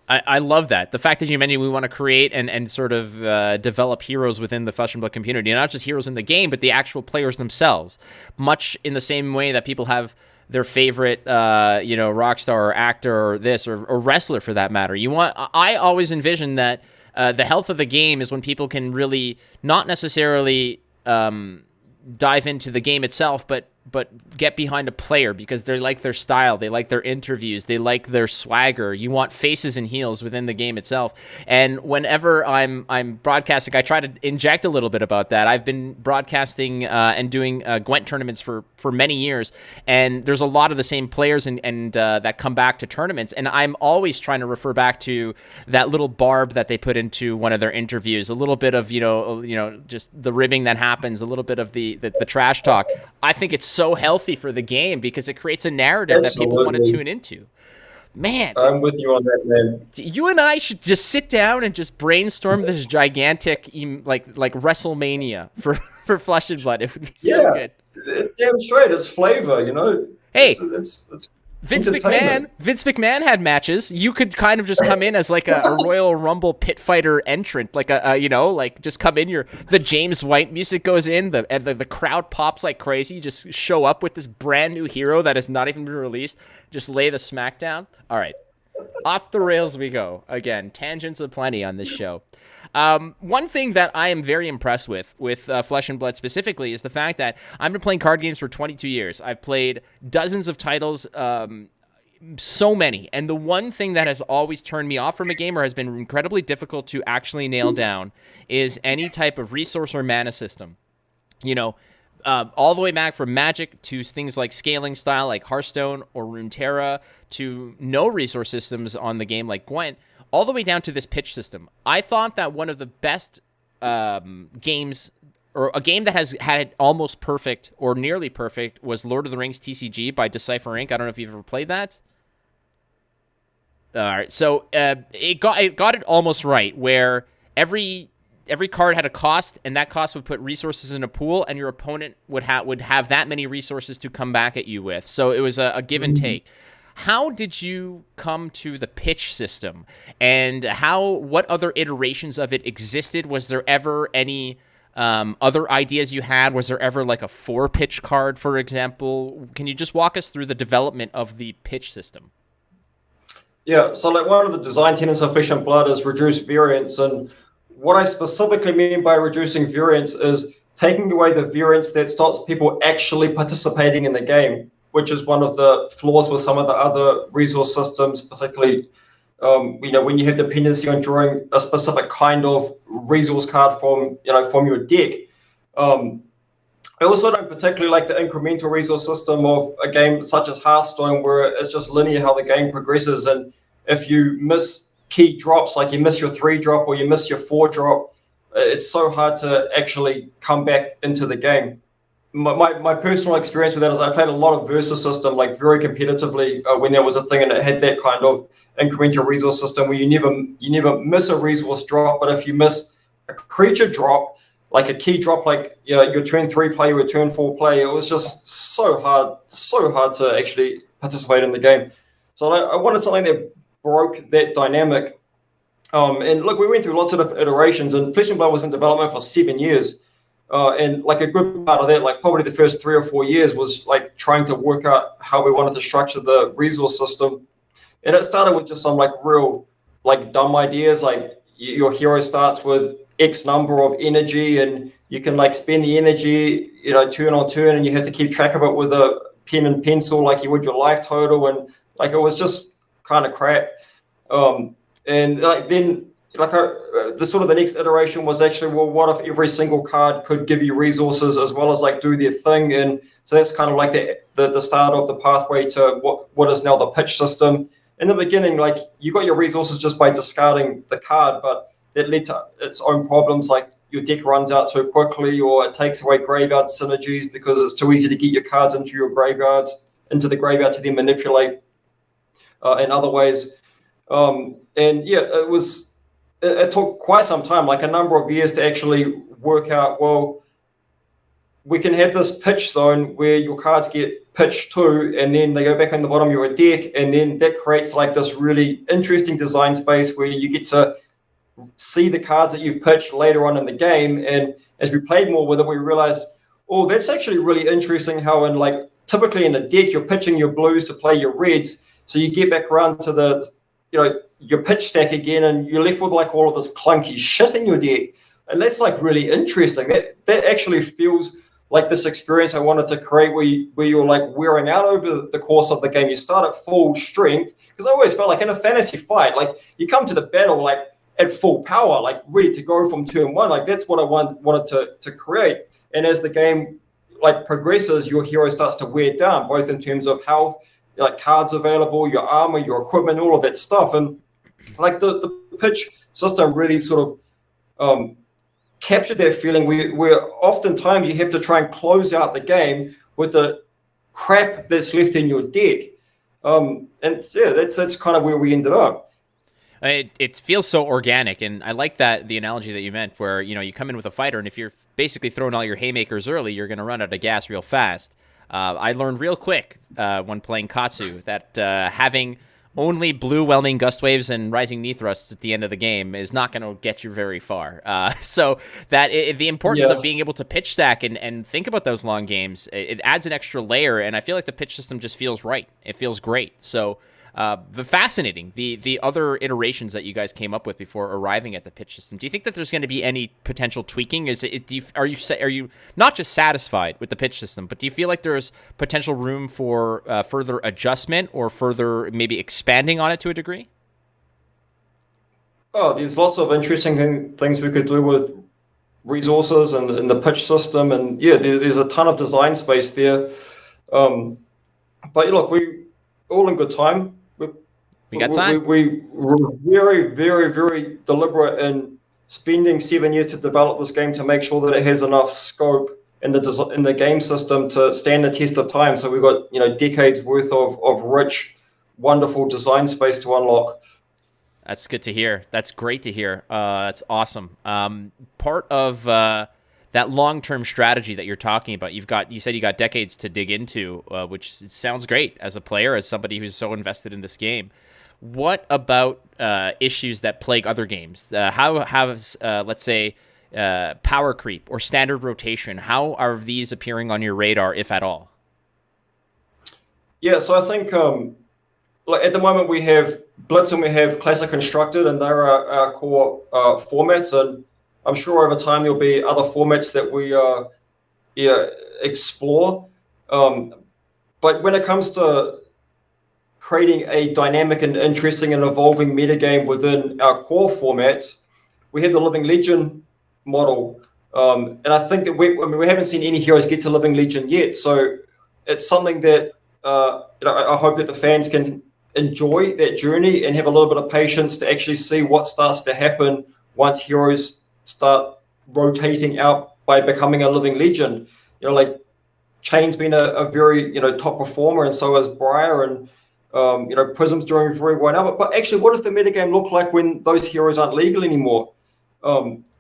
I love that. The fact that you mentioned we want to create and sort of develop heroes within the Flesh and Blood community, and not just heroes in the game, but the actual players themselves, much in the same way that people have their favorite, rock star or actor or this or wrestler for that matter. I always envision that the health of the game is when people can really not necessarily dive into the game itself, but get behind a player because they like their style, they like their interviews, they like their swagger. You want faces and heels within the game itself. And whenever I'm broadcasting, I try to inject a little bit about that. I've been broadcasting and doing Gwent tournaments for many years, and there's a lot of the same players and that come back to tournaments, and I'm always trying to refer back to that little barb that they put into one of their interviews, a little bit of just the ribbing that happens, a little bit of the trash talk. I think it's so healthy for the game because it creates a narrative that people want to tune into. Man, I'm with you on that, man. You and I should just sit down and just brainstorm this gigantic like WrestleMania for Flesh and Blood. It would be so good. Damn straight, it's flavor, Hey, it's Vince McMahon had matches. You could kind of just come in as like a Royal Rumble pit fighter entrant, like like just come in. The James White music goes in, the crowd pops like crazy. You just show up with this brand new hero that has not even been released. Just lay the smackdown. All right, off the rails we go again. Tangents aplenty on this show. One thing that I am very impressed with Flesh and Blood specifically is the fact that I've been playing card games for 22 years. I've played dozens of titles, so many. And the one thing that has always turned me off from a game or has been incredibly difficult to actually nail down is any type of resource or mana system. All the way back from Magic to things like scaling style like Hearthstone or Runeterra to no resource systems on the game like Gwent, all the way down to this pitch system. I thought that one of the best games, or a game that has had it almost perfect or nearly perfect, was Lord of the Rings TCG by Decipher Inc. I don't know if you've ever played that. All right, so it got it almost right, where every card had a cost, and that cost would put resources in a pool, and your opponent would have that many resources to come back at you with. So it was a give and take. How did you come to the pitch system, and what other iterations of it existed? Was there ever any other ideas you had? Was there ever like a 4-pitch card, for example? Can you just walk us through the development of the pitch system? Yeah, so like one of the design tenets of Flesh and Blood is reduce variance, and what I specifically mean by reducing variance is taking away the variance that stops people actually participating in the game, which is one of the flaws with some of the other resource systems, particularly, when you have dependency on drawing a specific kind of resource card from your deck. I also don't particularly like the incremental resource system of a game such as Hearthstone, where it's just linear how the game progresses, and if you miss key drops, like you miss your 3-drop or you miss your 4-drop, it's so hard to actually come back into the game. My personal experience with that is I played a lot of Versus system, like very competitively, when there was a thing and it had that kind of incremental resource system where you never miss a resource drop, but if you miss a creature drop, like a key drop, like your turn 3 play, your turn 4 play, it was just so hard to actually participate in the game. So I wanted something that broke that dynamic. And look, we went through lots of different iterations, and Flesh and Blood was in development for 7 years. And like a good part of that, like probably the first 3 or 4 years, was like trying to work out how we wanted to structure the resource system. And it started with just some like real like dumb ideas, like your hero starts with X number of energy, and you can like spend the energy, turn on turn, and you have to keep track of it with a pen and pencil like you would your life total, and like it was just kind of crap. And like then the next iteration was actually, well, what if every single card could give you resources as well as like do their thing? And so that's kind of like the start of the pathway to what is now the pitch system. In the beginning, like you got your resources just by discarding the card, but that led to its own problems, like your deck runs out too quickly, or it takes away graveyard synergies because it's too easy to get your cards into the graveyard to then manipulate in other ways. And yeah, it took quite some time, like a number of years, to actually work out, well, we can have this pitch zone where your cards get pitched to, and then they go back on the bottom of your deck, and then that creates like this really interesting design space where you get to see the cards that you've pitched later on in the game. And as we played more with it, we realized, oh, that's actually really interesting how typically in a deck, you're pitching your blues to play your reds. So you get back around to your pitch stack again, and you're left with like all of this clunky shit in your deck. And that's like really interesting. That actually feels like this experience I wanted to create where you're like wearing out over the course of the game. You start at full strength, because I always felt like in a fantasy fight, like you come to the battle like at full power, like ready to go from turn one. Like that's what I wanted to create. And as the game like progresses, your hero starts to wear down, both in terms of health, like cards available, your armor, your equipment, all of that stuff. And like the pitch system really sort of captured that feeling where oftentimes you have to try and close out the game with the crap that's left in your deck. And yeah, that's kind of where we ended up. It feels so organic, and I like the analogy that you meant, where you come in with a fighter, and if you're basically throwing all your haymakers early, you're going to run out of gas real fast. I learned real quick when playing Katsu that having only blue Whelming Gust Waves and Rising Knee Thrusts at the end of the game is not going to get you very far. So the importance of being able to pitch stack and think about those long games, it adds an extra layer, and I feel like the pitch system just feels right. It feels great. So the other iterations that you guys came up with before arriving at the pitch system, do you think that there's going to be any potential tweaking? Are you not just satisfied with the pitch system, but do you feel like there's potential room for further adjustment or further maybe expanding on it to a degree? Oh, there's lots of interesting things we could do with resources and the pitch system, and yeah, there's a ton of design space there. But look, we all in good time. We got time. We were very, very, very deliberate in spending 7 years to develop this game to make sure that it has enough scope in the game system to stand the test of time. So we've got decades worth of rich, wonderful design space to unlock. That's good to hear. That's great to hear. That's awesome. Part of that long-term strategy that you're talking about, you said you got decades to dig into, which sounds great as a player, as somebody who's so invested in this game. What about issues that plague other games? How has, let's say, power creep or standard rotation, how are these appearing on your radar, if at all? Yeah, so I think at the moment we have Blitz and we have Classic Constructed, and they're our core formats. And I'm sure over time there'll be other formats that we explore. But when it comes to creating a dynamic and interesting and evolving metagame within our core formats, we have the Living Legend model. And I think that we haven't seen any heroes get to Living Legend yet. So it's something that I hope that the fans can enjoy that journey and have a little bit of patience to actually see what starts to happen once heroes start rotating out by becoming a Living Legend. Like Chain's been a very top performer, and so has Briar, and Prism's doing very well now. But actually, what does the metagame look like when those heroes aren't legal anymore?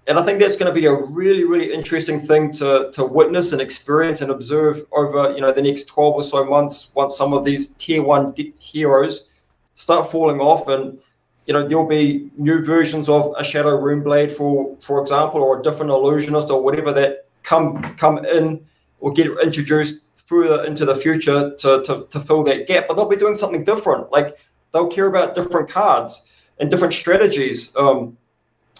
And I think that's going to be a really, really interesting thing to witness and experience and observe over the next 12 or so months, once some of these tier 1 heroes start falling off, and there'll be new versions of a Shadow Runeblade, for example, or a different illusionist or whatever that come in or get introduced further into the future to fill that gap. But they'll be doing something different. Like they'll care about different cards and different strategies.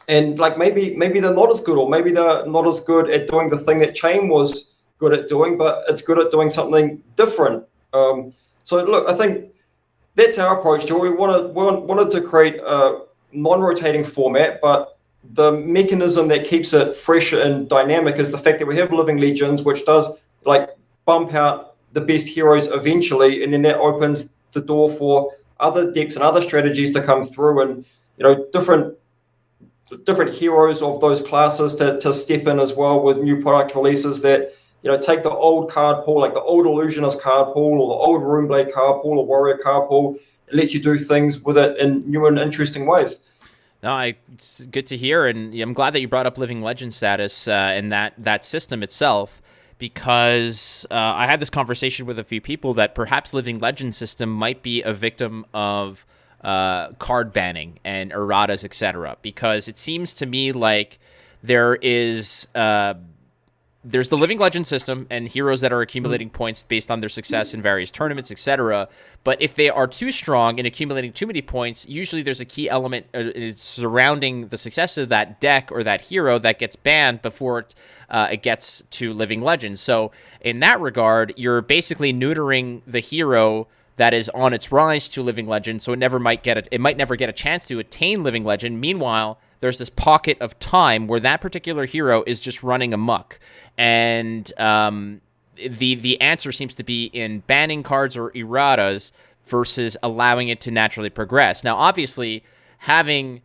And like maybe they're not as good, or maybe they're not as good at doing the thing that Chain was good at doing, but it's good at doing something different. So look, I think that's our approach, Joe. We wanted to create a non-rotating format, but the mechanism that keeps it fresh and dynamic is the fact that we have Living Legends, which does like bump out the best heroes eventually, and then that opens the door for other decks and other strategies to come through, and different heroes of those classes to step in as well with new product releases that take the old card pool, like the old Illusionist card pool or the old Runeblade card pool or Warrior card pool. It lets you do things with it in new and interesting ways. No, it's good to hear, and I'm glad that you brought up Living Legend status and that system itself, because I had this conversation with a few people that perhaps Living Legend system might be a victim of card banning and erratas, etc. Because it seems to me like there is there's the Living Legend system and heroes that are accumulating points based on their success in various tournaments, etc. But if they are too strong and accumulating too many points, usually there's a key element surrounding the success of that deck or that hero that gets banned before it gets to Living Legend. So in that regard, you're basically neutering the hero that is on its rise to Living Legend, so it might never get a chance to attain Living Legend. Meanwhile, there's this pocket of time where that particular hero is just running amok. And the answer seems to be in banning cards or erratas versus allowing it to naturally progress. Now, obviously, having,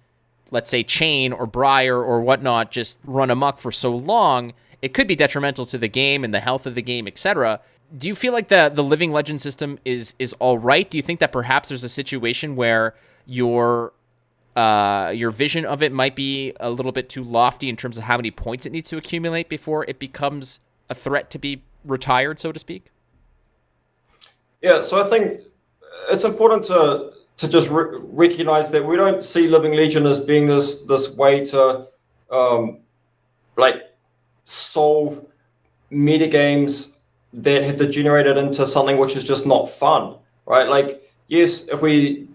let's say, Chain or Briar or whatnot just run amok for so long, it could be detrimental to the game and the health of the game, etc. Do you feel like the Living Legend system is all right? Do you think that perhaps there's a situation where your vision of it might be a little bit too lofty in terms of how many points it needs to accumulate before it becomes a threat to be retired, so to speak? Yeah, so I think it's important to just recognize that we don't see Living Legion as being this way to solve meta games that have degenerated into something which is just not fun, right? Like, yes, if we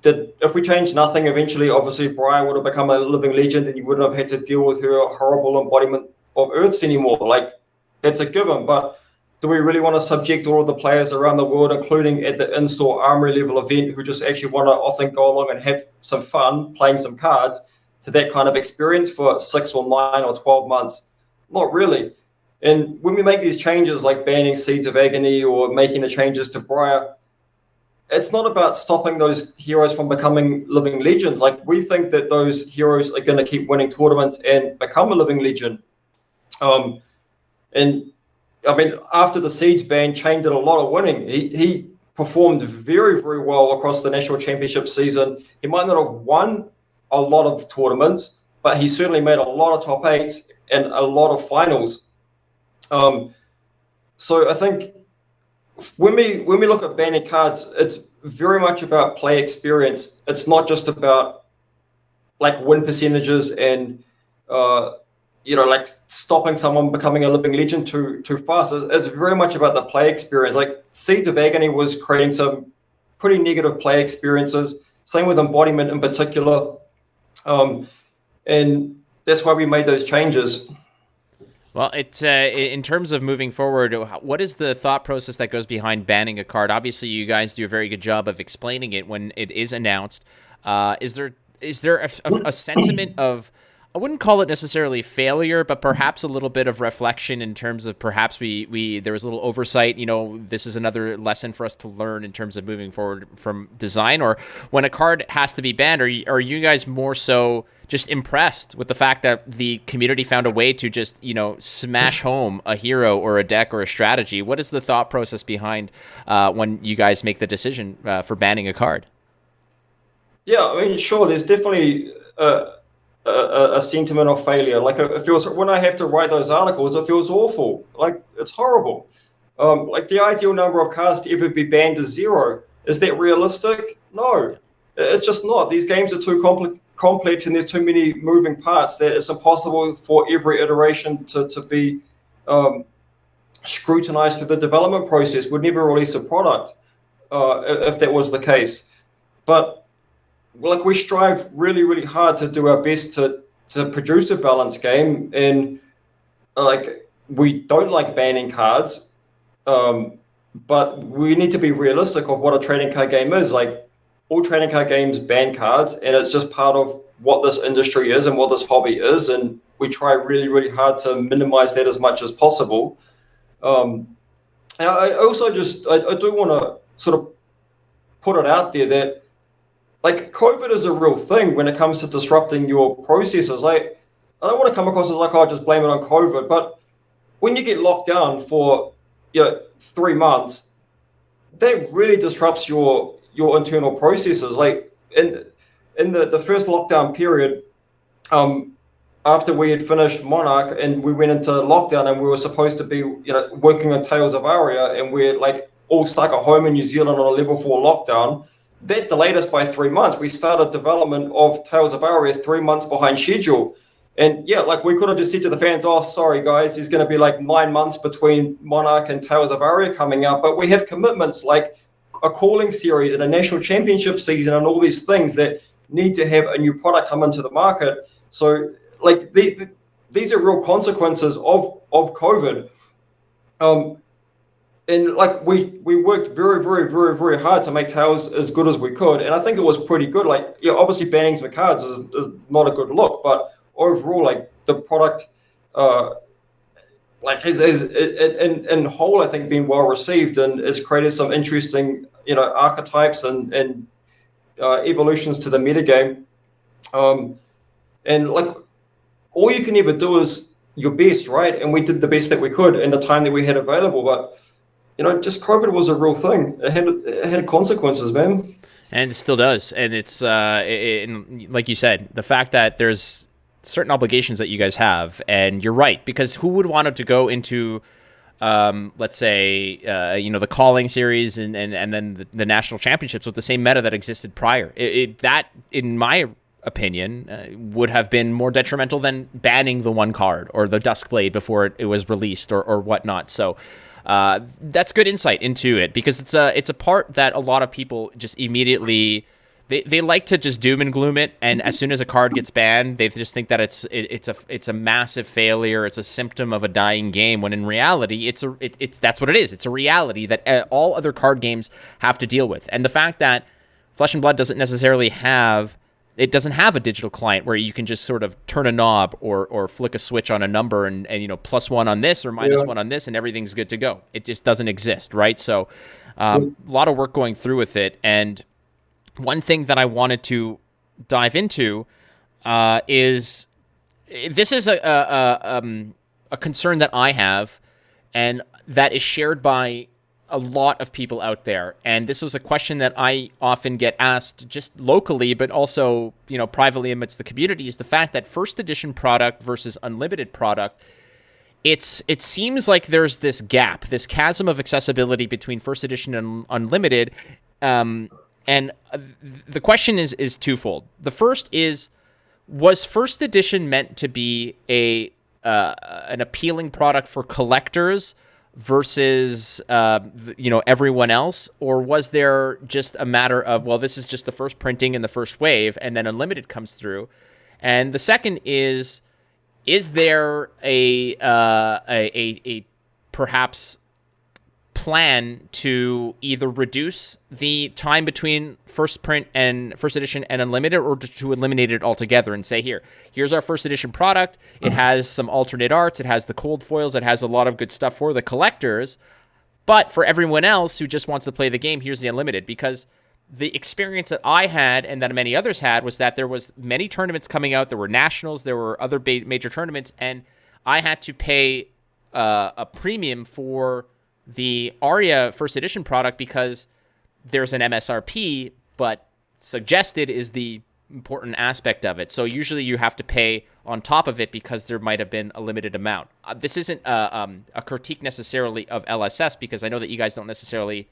changed nothing, eventually, obviously, Briar would have become a Living Legend, and you wouldn't have had to deal with her horrible embodiment of Earths anymore. Like, that's a given. But do we really want to subject all of the players around the world, including at the in-store armory level event, who just actually want to often go along and have some fun playing some cards, to that kind of experience for 6 or 9 or 12 months? Not really. And when we make these changes, like banning Seeds of Agony or making the changes to Briar, it's not about stopping those heroes from becoming Living Legends. Like, we think that those heroes are going to keep winning tournaments and become a Living Legend. And I mean, after the Seeds ban, Chain did a lot of winning. He performed very, very well across the National Championship season. He might not have won a lot of tournaments, but he certainly made a lot of top 8s and a lot of finals. So I think when we look at banning cards, it's very much about play experience. It's not just about like win percentages and like stopping someone becoming a Living Legend too fast. It's very much about the play experience. Like, Seeds of Agony was creating some pretty negative play experiences. Same with Embodiment in particular, and that's why we made those changes. Well, it's in terms of moving forward, what is the thought process that goes behind banning a card? Obviously, you guys do a very good job of explaining it when it is announced. Is there a sentiment of, I wouldn't call it necessarily failure, but perhaps a little bit of reflection in terms of perhaps there was a little oversight. This is another lesson for us to learn in terms of moving forward from design. Or when a card has to be banned, are you guys more so just impressed with the fact that the community found a way to just, smash home a hero or a deck or a strategy? What is the thought process behind when you guys make the decision for banning a card? Yeah, I mean, sure, there's definitely a sentiment of failure. Like, it feels, when I have to write those articles, it feels awful. Like, it's horrible. Like, the ideal number of cards to ever be banned is 0. Is that realistic? No, it's just not. These games are too complex and there's too many moving parts that it's impossible for every iteration to be scrutinized through the development process. We'd never release a product if that was the case. But like, we strive really, really hard to do our best to produce a balanced game, and like, we don't like banning cards, but we need to be realistic of what a trading card game is. Like, all trading card games ban cards, and it's just part of what this industry is and what this hobby is, and we try really, really hard to minimize that as much as possible. And I also I do want to sort of put it out there that, like, COVID is a real thing when it comes to disrupting your processes. Like, I don't want to come across as like, oh, just blame it on COVID, but when you get locked down for 3 months, that really disrupts your internal processes. Like, in the first lockdown period, after we had finished Monarch and we went into lockdown, and we were supposed to be working on Tales of Aria, and we're like all stuck at home in New Zealand on a level 4 lockdown. That delayed us by 3 months. We started development of Tales of Aria 3 months behind schedule. And yeah, like we could have just said to the fans, oh, sorry guys, there's going to be like 9 months between Monarch and Tales of Aria coming out. But we have commitments like a calling series and a national championship season and all these things that need to have a new product come into the market. So like these are real consequences of COVID. And like we worked very, very, very, very hard to make Tales as good as we could. And I think it was pretty good. Like, yeah, obviously banning some cards is not a good look, but overall, like the product, like is in whole, I think been well received, and it's created some interesting, archetypes and evolutions to the metagame. And like all you can ever do is your best, right? And we did the best that we could in the time that we had available, but just COVID was a real thing. It had consequences, man. And it still does. And it's like you said, the fact that there's certain obligations that you guys have, and you're right, because who would want to go into let's say the calling series and then the national championships with the same meta that existed prior? That in my opinion would have been more detrimental than banning the one card or the Duskblade before it was released or whatnot. So that's good insight into it, because it's a part that a lot of people just immediately they like to just doom and gloom it, and as soon as a card gets banned, they just think that it's a massive failure, it's a symptom of a dying game, when in reality it's that's what it is. It's a reality that all other card games have to deal with. And the fact that Flesh and Blood doesn't have a digital client where you can just sort of turn a knob or flick a switch on a number and +1 on this or -1 on this and everything's good to go. It just doesn't exist, right? So a lot of work going through with it. And one thing that I wanted to dive into is this is a concern that I have, and that is shared by a lot of people out there. And this was a question that I often get asked just locally, but also, privately amidst the community, is the fact that first edition product versus unlimited product, it seems like there's this gap, this chasm of accessibility between first edition and unlimited. And the question is twofold. The first is, was first edition meant to be an appealing product for collectors versus everyone else, or was there just a matter of, well, this is just the first printing in the first wave and then unlimited comes through? And the second is there a perhaps plan to either reduce the time between first print and first edition and unlimited, or to eliminate it altogether and say, here's our first edition product. It has some alternate arts. It has the cold foils. It has a lot of good stuff for the collectors. But for everyone else who just wants to play the game, here's the unlimited. Because the experience that I had and that many others had was that there was many tournaments coming out. There were nationals. There were other major tournaments. And I had to pay a premium for the Aria first edition product because there's an MSRP, but suggested is the important aspect of it. So usually you have to pay on top of it because there might have been a limited amount. This isn't a critique necessarily of LSS, because I know that you guys don't necessarily,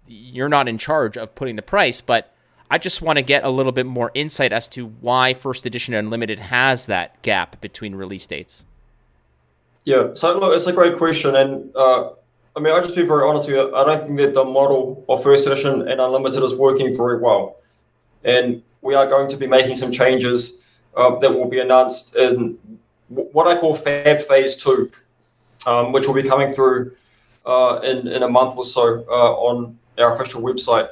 you're not in charge of putting the price, but I just want to get a little bit more insight as to why first edition unlimited has that gap between release dates. Yeah, so look, it's a great question, and I'll just be very honest with you. I don't think that the model of first edition and unlimited is working very well. And we are going to be making some changes that will be announced in what I call Fab Phase 2, which will be coming through in a month or so on our official website.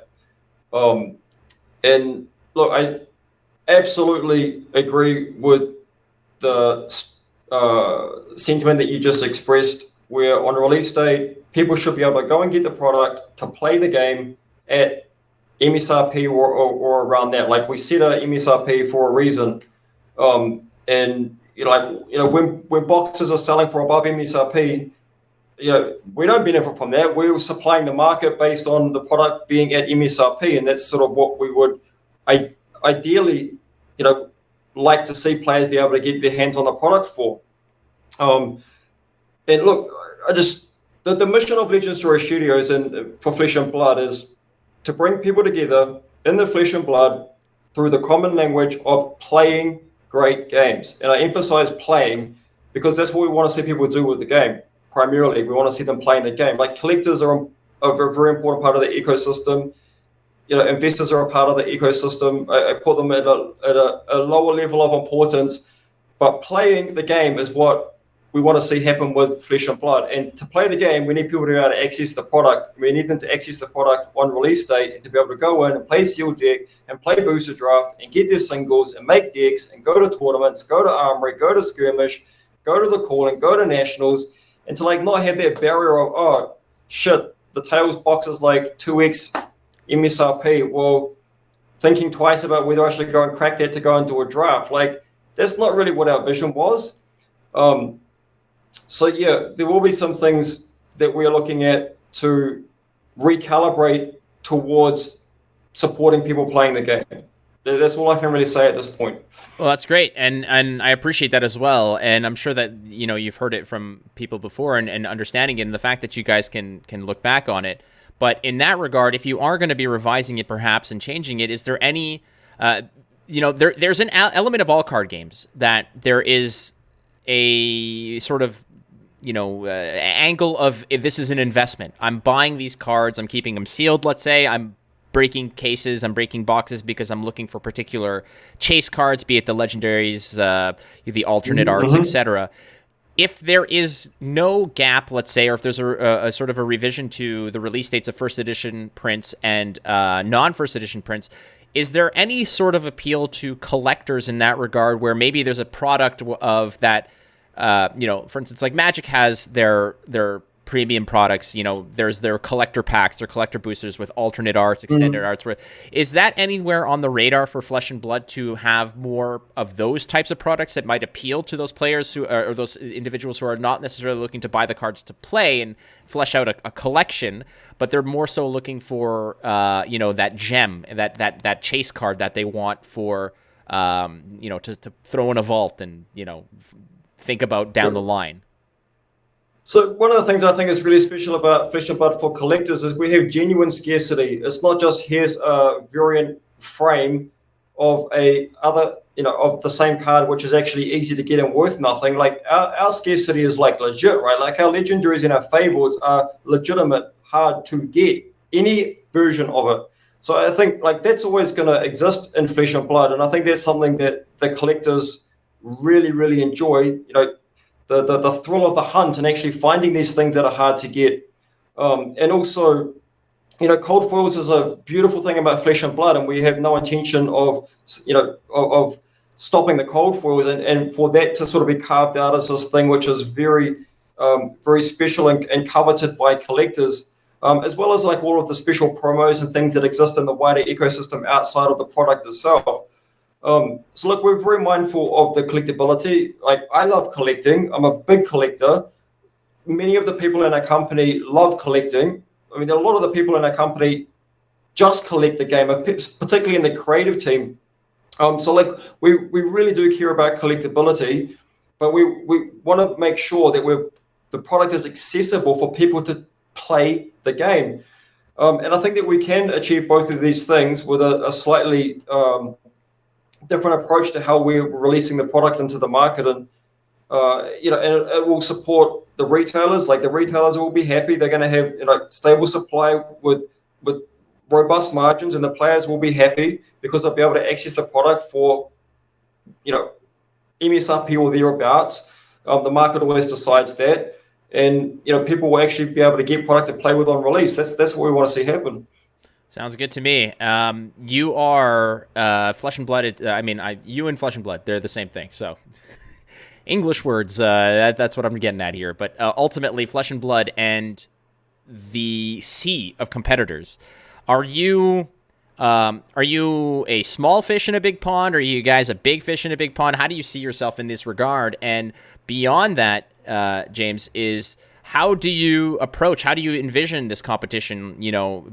And look, I absolutely agree with the sentiment that you just expressed, where on release day, people should be able to go and get the product to play the game at MSRP or around that. Like, we set a MSRP for a reason. And when boxes are selling for above MSRP, we don't benefit from that. We're supplying the market based on the product being at MSRP, and that's sort of what we would ideally, like to see players be able to get their hands on the product for. And look, the mission of Legend Story Studios and for Flesh and Blood is to bring people together in the Flesh and Blood through the common language of playing great games. And I emphasize playing because that's what we want to see people do with the game. Primarily, we want to see them playing the game. Like collectors are a very important part of the ecosystem. Investors are a part of the ecosystem. I put them at a lower level of importance, but playing the game is what we want to see happen with Flesh and Blood. And to play the game, we need people to be able to access the product. We need them to access the product on release date and to be able to go in and play sealed deck and play booster draft and get their singles and make decks and go to tournaments, go to Armory, go to Skirmish, go to the calling, go to nationals, and to not have that barrier of, oh shit, the Tails box is 2x MSRP. Well, thinking twice about whether I should go and crack that to go into a draft. That's not really what our vision was. So yeah, there will be some things that we're looking at to recalibrate towards supporting people playing the game. That's all I can really say at this point. Well, that's great, and I appreciate that as well. And I'm sure that you've heard it from people before, and understanding it, and the fact that you guys can look back on it. But in that regard, if you are going to be revising it perhaps and changing it, is there any there's an element of all card games that there is a sort of angle of, if this is an investment. I'm buying these cards, I'm keeping them sealed, let's say. I'm breaking cases, I'm breaking boxes because I'm looking for particular chase cards, be it the legendaries, the alternate arts, etc. If there is no gap, let's say, or if there's a sort of a revision to the release dates of first edition prints and non-first edition prints, is there any sort of appeal to collectors in that regard, where maybe there's a product of that? For instance, like Magic has their premium products, there's their collector packs, their collector boosters with alternate arts, extended arts. Is that anywhere on the radar for Flesh and Blood to have more of those types of products that might appeal to those players or those individuals who are not necessarily looking to buy the cards to play and flesh out a collection, but they're more so looking for, that gem, that chase card that they want for, to throw in a vault and, think about down the line? So one of the things I think is really special about Flesh and Blood for collectors is we have genuine scarcity. It's not just here's a variant frame of of the same card, which is actually easy to get and worth nothing. Our scarcity is legit, right? Our legendaries and our fables are legitimate, hard to get, any version of it. So I think that's always going to exist in Flesh and Blood, and I think that's something that the collectors really, really enjoy. The thrill of the hunt and actually finding these things that are hard to get. And also, cold foils is a beautiful thing about Flesh and Blood, and we have no intention of stopping the cold foils and for that to sort of be carved out as this thing which is very, very special and coveted by collectors, as well as all of the special promos and things that exist in the wider ecosystem outside of the product itself. So look, we're very mindful of the collectability. I love collecting. I'm a big collector. Many of the people in our company love collecting. I mean, a lot of the people in our company just collect the game, particularly in the creative team. So we really do care about collectability, but we want to make sure that the product is accessible for people to play the game. And I think that we can achieve both of these things with a slightly different approach to how we're releasing the product into the market, and and it will support the retailers. The retailers will be happy; they're going to have stable supply with robust margins, and the players will be happy because they'll be able to access the product for MSRP or thereabouts. The market always decides that, and people will actually be able to get product to play with on release. That's what we want to see happen. Sounds good to me. You are Flesh and Blood. You and Flesh and Blood, they're the same thing. So English words, that's what I'm getting at here. But ultimately, Flesh and Blood and the sea of competitors. Are you a small fish in a big pond? Or are you guys a big fish in a big pond? How do you see yourself in this regard? And beyond that, James, is how do you envision this competition,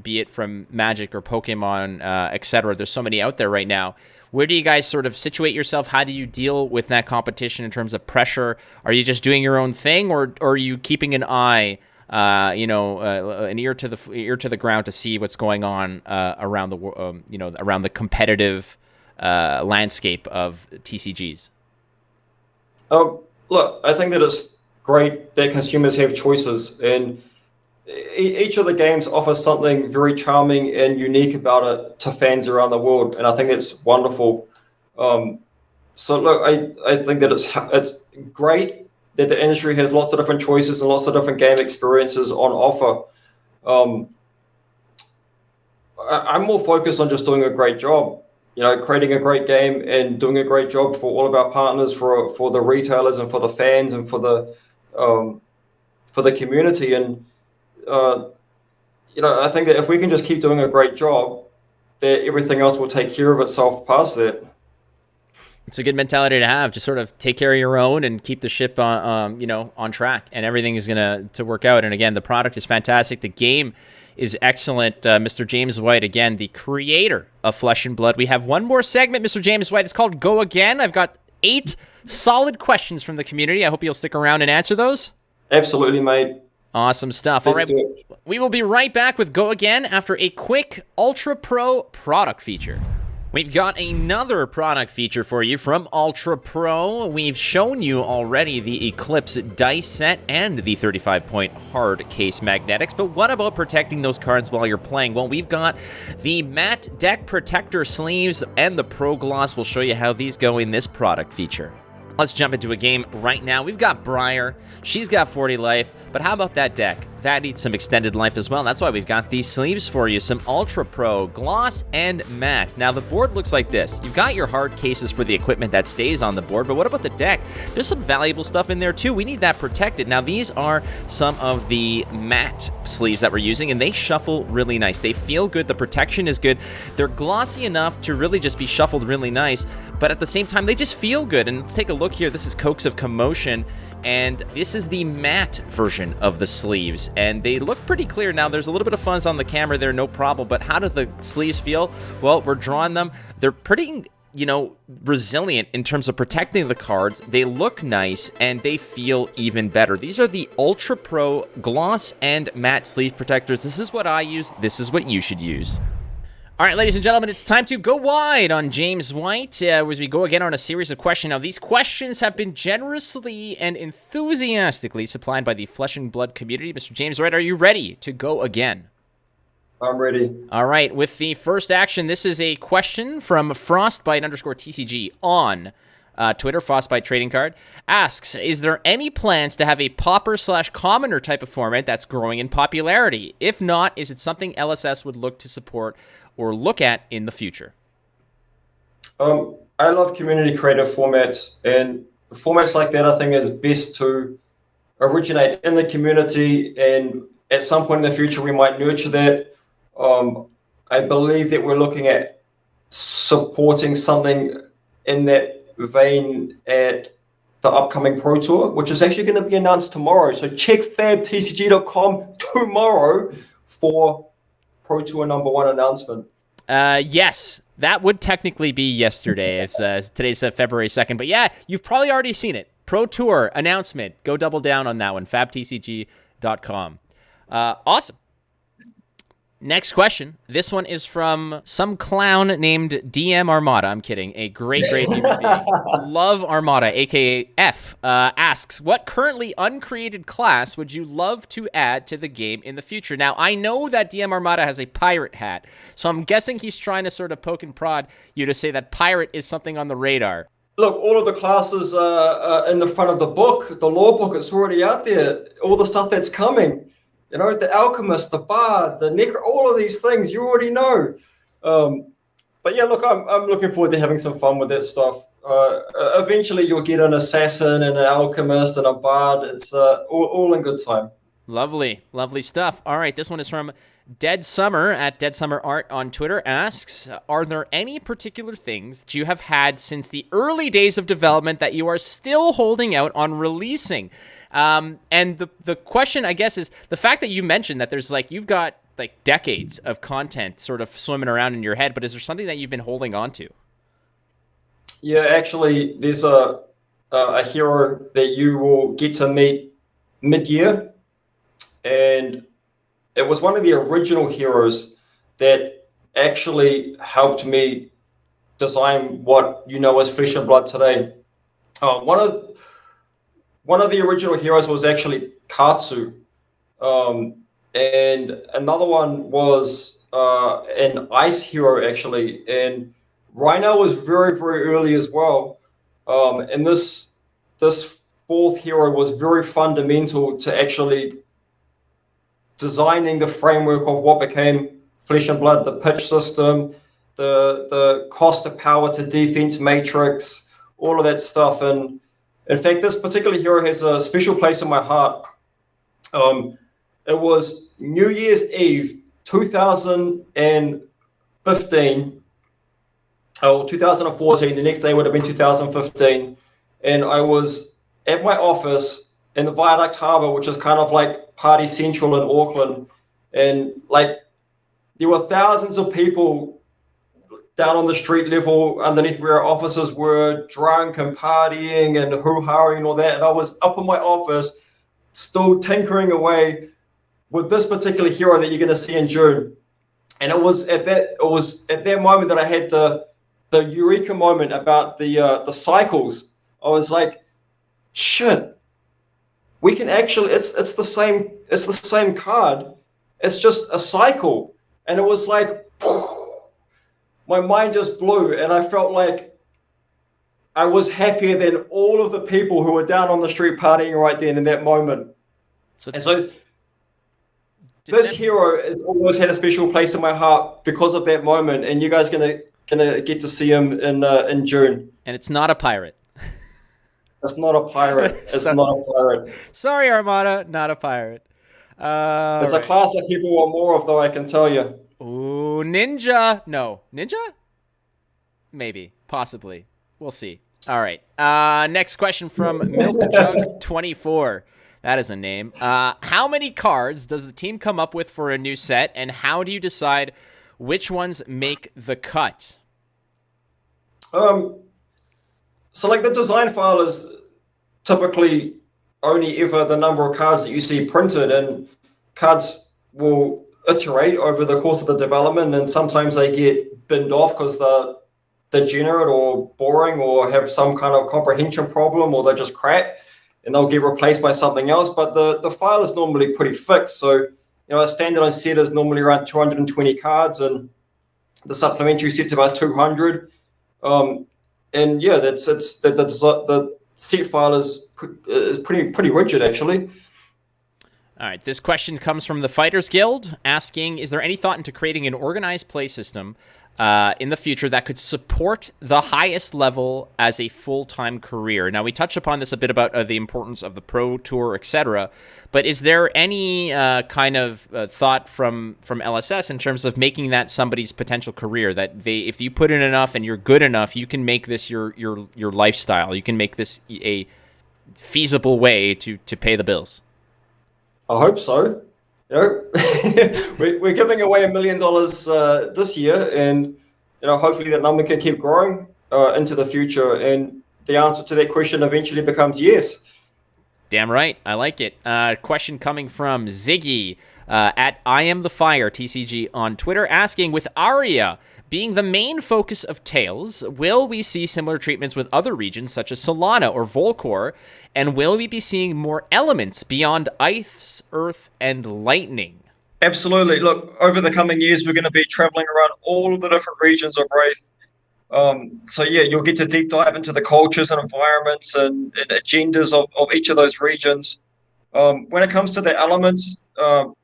be it from Magic or Pokemon, etc.? There's so many out there right now. Where do you guys sort of situate yourself? How do you deal with that competition in terms of pressure? Are you just doing your own thing, or are you keeping an eye, an ear to the ground to see what's going on around the around the competitive landscape of TCGs? Look, I think that it's great that consumers have choices, and each of the games offers something very charming and unique about it to fans around the world, and I think it's wonderful. So look, I think that it's great that the industry has lots of different choices and lots of different game experiences on offer. Um, I'm more focused on just doing a great job, creating a great game and doing a great job for all of our partners, for the retailers and for the fans and for the community. And I think that if we can just keep doing a great job, that everything else will take care of itself past that. It's a good mentality to have. Just sort of take care of your own and keep the ship on track, and everything is gonna to work out. And again, the product is fantastic. The game is excellent. Mr. James White, again, the creator of Flesh and Blood. We have one more segment, Mr. James White. It's called Go Again. I've got 8 solid questions from the community. I hope you'll stick around and answer those. Absolutely, mate. Awesome stuff. All right, we will be right back with Go Again after a quick Ultra Pro product feature. We've got another product feature for you from Ultra Pro. We've shown you already the Eclipse dice set and the 35-point hard case magnetics, but what about protecting those cards while you're playing? Well, we've got the matte deck protector sleeves and the Pro Gloss. We'll show you how these go in this product feature. Let's jump into a game right now. We've got Briar. She's got 40 life, but how about that deck? That needs some extended life as well. That's why we've got these sleeves for you, some Ultra Pro, Gloss, and Matte. Now, the board looks like this. You've got your hard cases for the equipment that stays on the board, but what about the deck? There's some valuable stuff in there, too. We need that protected. Now, these are some of the matte sleeves that we're using, and they shuffle really nice. They feel good. The protection is good. They're glossy enough to really just be shuffled really nice, but at the same time, they just feel good. And let's take a look here. This is Cokes of Commotion, and this is the matte version of the sleeves, and they look pretty clear. Now, there's a little bit of fuzz on the camera there, no problem, but how do the sleeves feel? Well, we're drawing them. They're pretty, resilient in terms of protecting the cards. They look nice, and they feel even better. These are the Ultra Pro Gloss and Matte Sleeve Protectors. This is what I use. This is what you should use. All right, ladies and gentlemen, it's time to go wide on James White as we go again on a series of questions. Now, these questions have been generously and enthusiastically supplied by the Flesh and Blood community. Mr. James White, are you ready to go again? I'm ready. All right, with the first action, this is a question from Frostbite_TCG on Twitter. Frostbite Trading Card asks, is there any plans to have a pauper/commoner type of format that's growing in popularity? If not, is it something LSS would look to support or look at in the future? I love community creative formats, and formats like that I think is best to originate in the community, and at some point in the future we might nurture that. I believe that we're looking at supporting something in that vein at the upcoming Pro Tour, which is actually going to be announced tomorrow. So check fabtcg.com tomorrow for Pro Tour #1 announcement. Yes, that would technically be yesterday. If today's February 2nd, but yeah, you've probably already seen it. Pro Tour announcement. Go double down on that one. fabtcg.com. Awesome. Next question. This one is from some clown named DM Armada. I'm kidding. A great human being. Love Armada, a.k.a. F, asks, what currently uncreated class would you love to add to the game in the future? Now, I know that DM Armada has a pirate hat, so I'm guessing he's trying to sort of poke and prod you to say that pirate is something on the radar. Look, all of the classes are in the front of the book, the lore book. It's already out there. All the stuff that's coming. The alchemist, the bard, the all of these things you already know. But yeah, look, I'm looking forward to having some fun with that stuff. Eventually, you'll get an assassin and an alchemist and a bard. It's all in good time. Lovely stuff. All right, this one is from Dead Summer at Dead Summer Art on Twitter. Asks, are there any particular things that you have had since the early days of development that you are still holding out on releasing? And the question, I guess, is the fact that you mentioned that there's you've got decades of content sort of swimming around in your head, but is there something that you've been holding on to? Yeah, actually, there's a hero that you will get to meet mid-year, and it was one of the original heroes that actually helped me design what you know as Flesh and Blood today. One of the original heroes was actually Katsu, and another one was an ice hero actually, and Rhino was very very early as well. And this fourth hero was very fundamental to actually designing the framework of what became Flesh and Blood, the pitch system, the cost of power to defense matrix, all of that stuff. And in fact, this particular hero has a special place in my heart. It was New Year's Eve 2015, or 2014. The next day would have been 2015, and I was at my office in the Viaduct Harbour, which is kind of like Party Central in Auckland, and like there were thousands of people down on the street level underneath where our offices were, drunk and partying and hoo-haing and all that. And I was up in my office, still tinkering away with this particular hero that you're going to see in June. And it was at that moment that I had the eureka moment about the cycles. I was like, shit, we can actually, it's the same card. It's just a cycle. And it was like, my mind just blew, and I felt like I was happier than all of the people who were down on the street partying right then in that moment. So this hero has always had a special place in my heart because of that moment, and you guys gonna get to see him in June. And it's not a pirate. It's not a pirate. It's not a pirate. Sorry, Armada, not a pirate. It's a class that people want more of, though, I can tell you. Ooh, ninja. No. Ninja? Maybe. Possibly. We'll see. All right. Next question from MilkJug24. That is a name. How many cards does the team come up with for a new set, and how do you decide which ones make the cut? So, like, the design file is typically only ever the number of cards that you see printed, and cards will iterate over the course of the development, and sometimes they get binned off because they're degenerate or boring or have some kind of comprehension problem, or they're just crap and they'll get replaced by something else. But the file is normally pretty fixed. So, a standardized set is normally around 220 cards, and the supplementary set's about 200. And yeah, the set file is pretty rigid, actually. All right, this question comes from the Fighters Guild, asking, is there any thought into creating an organized play system in the future that could support the highest level as a full-time career? Now, we touched upon this a bit about the importance of the Pro Tour, etc., but is there any kind of thought from LSS in terms of making that somebody's potential career, that if you put in enough and you're good enough, you can make this your lifestyle, you can make this a feasible way to pay the bills? I hope so. We're giving away $1 million this year, and hopefully that number can keep growing into the future. And the answer to that question eventually becomes yes. Damn right, I like it. Question coming from Ziggy at I Am the Fire TCG on Twitter, asking, with Aria being the main focus of Tales, will we see similar treatments with other regions such as Solana or Volcor? And will we be seeing more elements beyond ice, earth, and lightning? Absolutely. Look, over the coming years, we're going to be traveling around all of the different regions of Wraith. So yeah, you'll get to deep dive into the cultures and environments and agendas of each of those regions. When it comes to the elements, for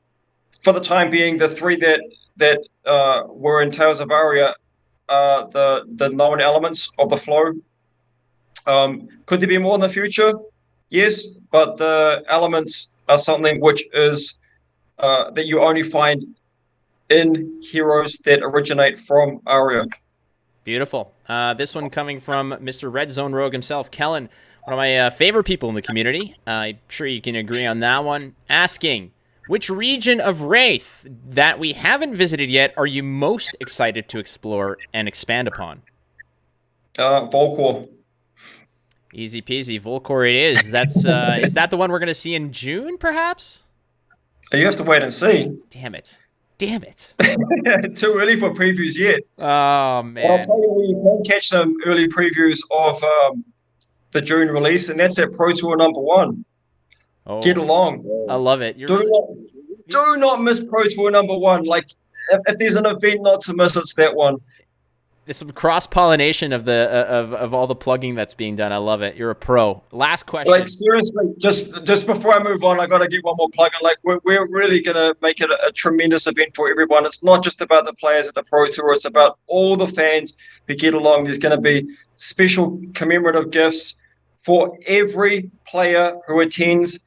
the time being, the three that were in Tales of Aria are the known elements of the flow. Could there be more in the future? Yes, but the elements are something which is that you only find in heroes that originate from Aria. Beautiful. This one coming from Mr. Red Zone Rogue himself, Kellen, one of my favorite people in the community. I'm sure you can agree on that one. Asking, which region of Wraith that we haven't visited yet are you most excited to explore and expand upon? Volcor. Easy peasy. Volcor it is. That's is that the one we're going to see in June, perhaps? You have to wait and see. Damn it. damn it. Too early for previews yet. Oh, But I'll man. tell you where you can catch some early previews of the June release, and that's at Pro Tour number 1. Get Oh, along. I love it. Do not miss Pro Tour number 1. Like, if there's an event not to miss, it's that one. There's some cross-pollination of the of all the plugging that's being done. I love it. You're a pro. Last question. Like, seriously, just before I move on, I got to get one more plug in. Like, we're really going to make it a tremendous event for everyone. It's not just about the players at the Pro Tour. It's about all the fans who get along. There's going to be special commemorative gifts for every player who attends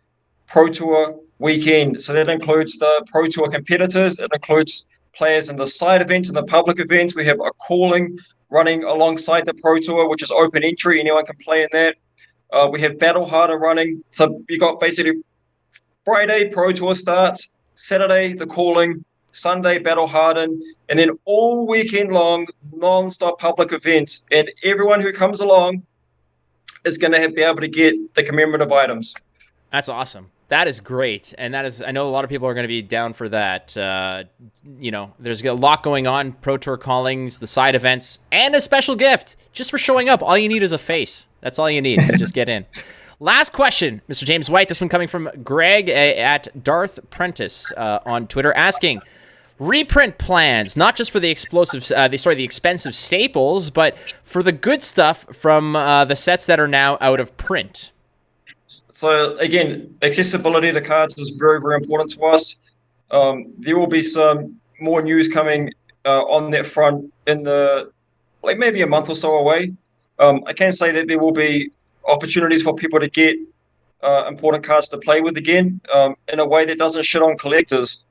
Pro Tour weekend. So that includes the Pro Tour competitors. It includes players in the side events and the public events. We have a calling running alongside the Pro Tour, which is open entry. Anyone can play in that. We have Battle Harder running. So you got basically Friday, Pro Tour starts, Saturday, the calling, Sunday, Battle Harden, and then all weekend long, non-stop public events. And everyone who comes along is going to be able to get the commemorative items. That's awesome. That is great. And that is, I know a lot of people are going to be down for that. There's a lot going on, Pro Tour callings, the side events, and a special gift just for showing up. All you need is a face. That's all you need to just get in. Last question, Mr. James White. This one coming from Greg at Darth Prentice on Twitter, asking, reprint plans, not just for the the expensive staples, but for the good stuff from the sets that are now out of print. So again, accessibility to cards is very, very important to us. There will be some more news coming on that front in maybe a month or so away. I can say that there will be opportunities for people to get important cards to play with again in a way that doesn't shit on collectors.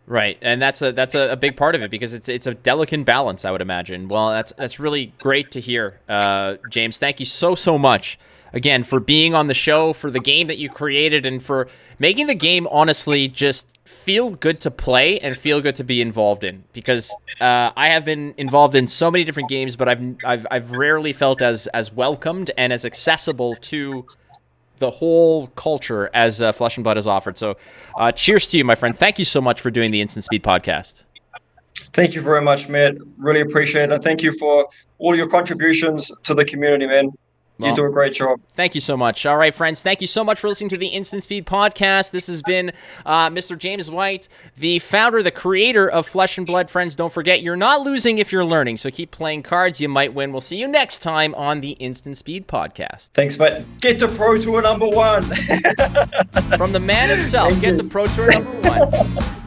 Right, and that's a big part of it because it's a delicate balance, I would imagine. Well, that's really great to hear, James. Thank you so much again for being on the show, for the game that you created, and for making the game honestly just feel good to play and feel good to be involved in. Because I have been involved in so many different games, but I've rarely felt as welcomed and as accessible to the whole culture as Flesh and Blood has offered. So cheers to you, my friend. Thank you so much for doing the Instant Speed podcast. Thank you very much, Matt. Really appreciate it. And thank you for all your contributions to the community, man. You do a great job. Thank you so much. All right, friends, thank you so much for listening to the Instant Speed podcast. This has been Mr. James White, the founder, the creator of Flesh and Blood. Friends, don't forget, you're not losing if you're learning, so keep playing cards. You might win. We'll see you next time on the Instant Speed podcast. Thanks, mate. Get to Pro Tour number 1. From the man himself, get to Pro Tour number 1.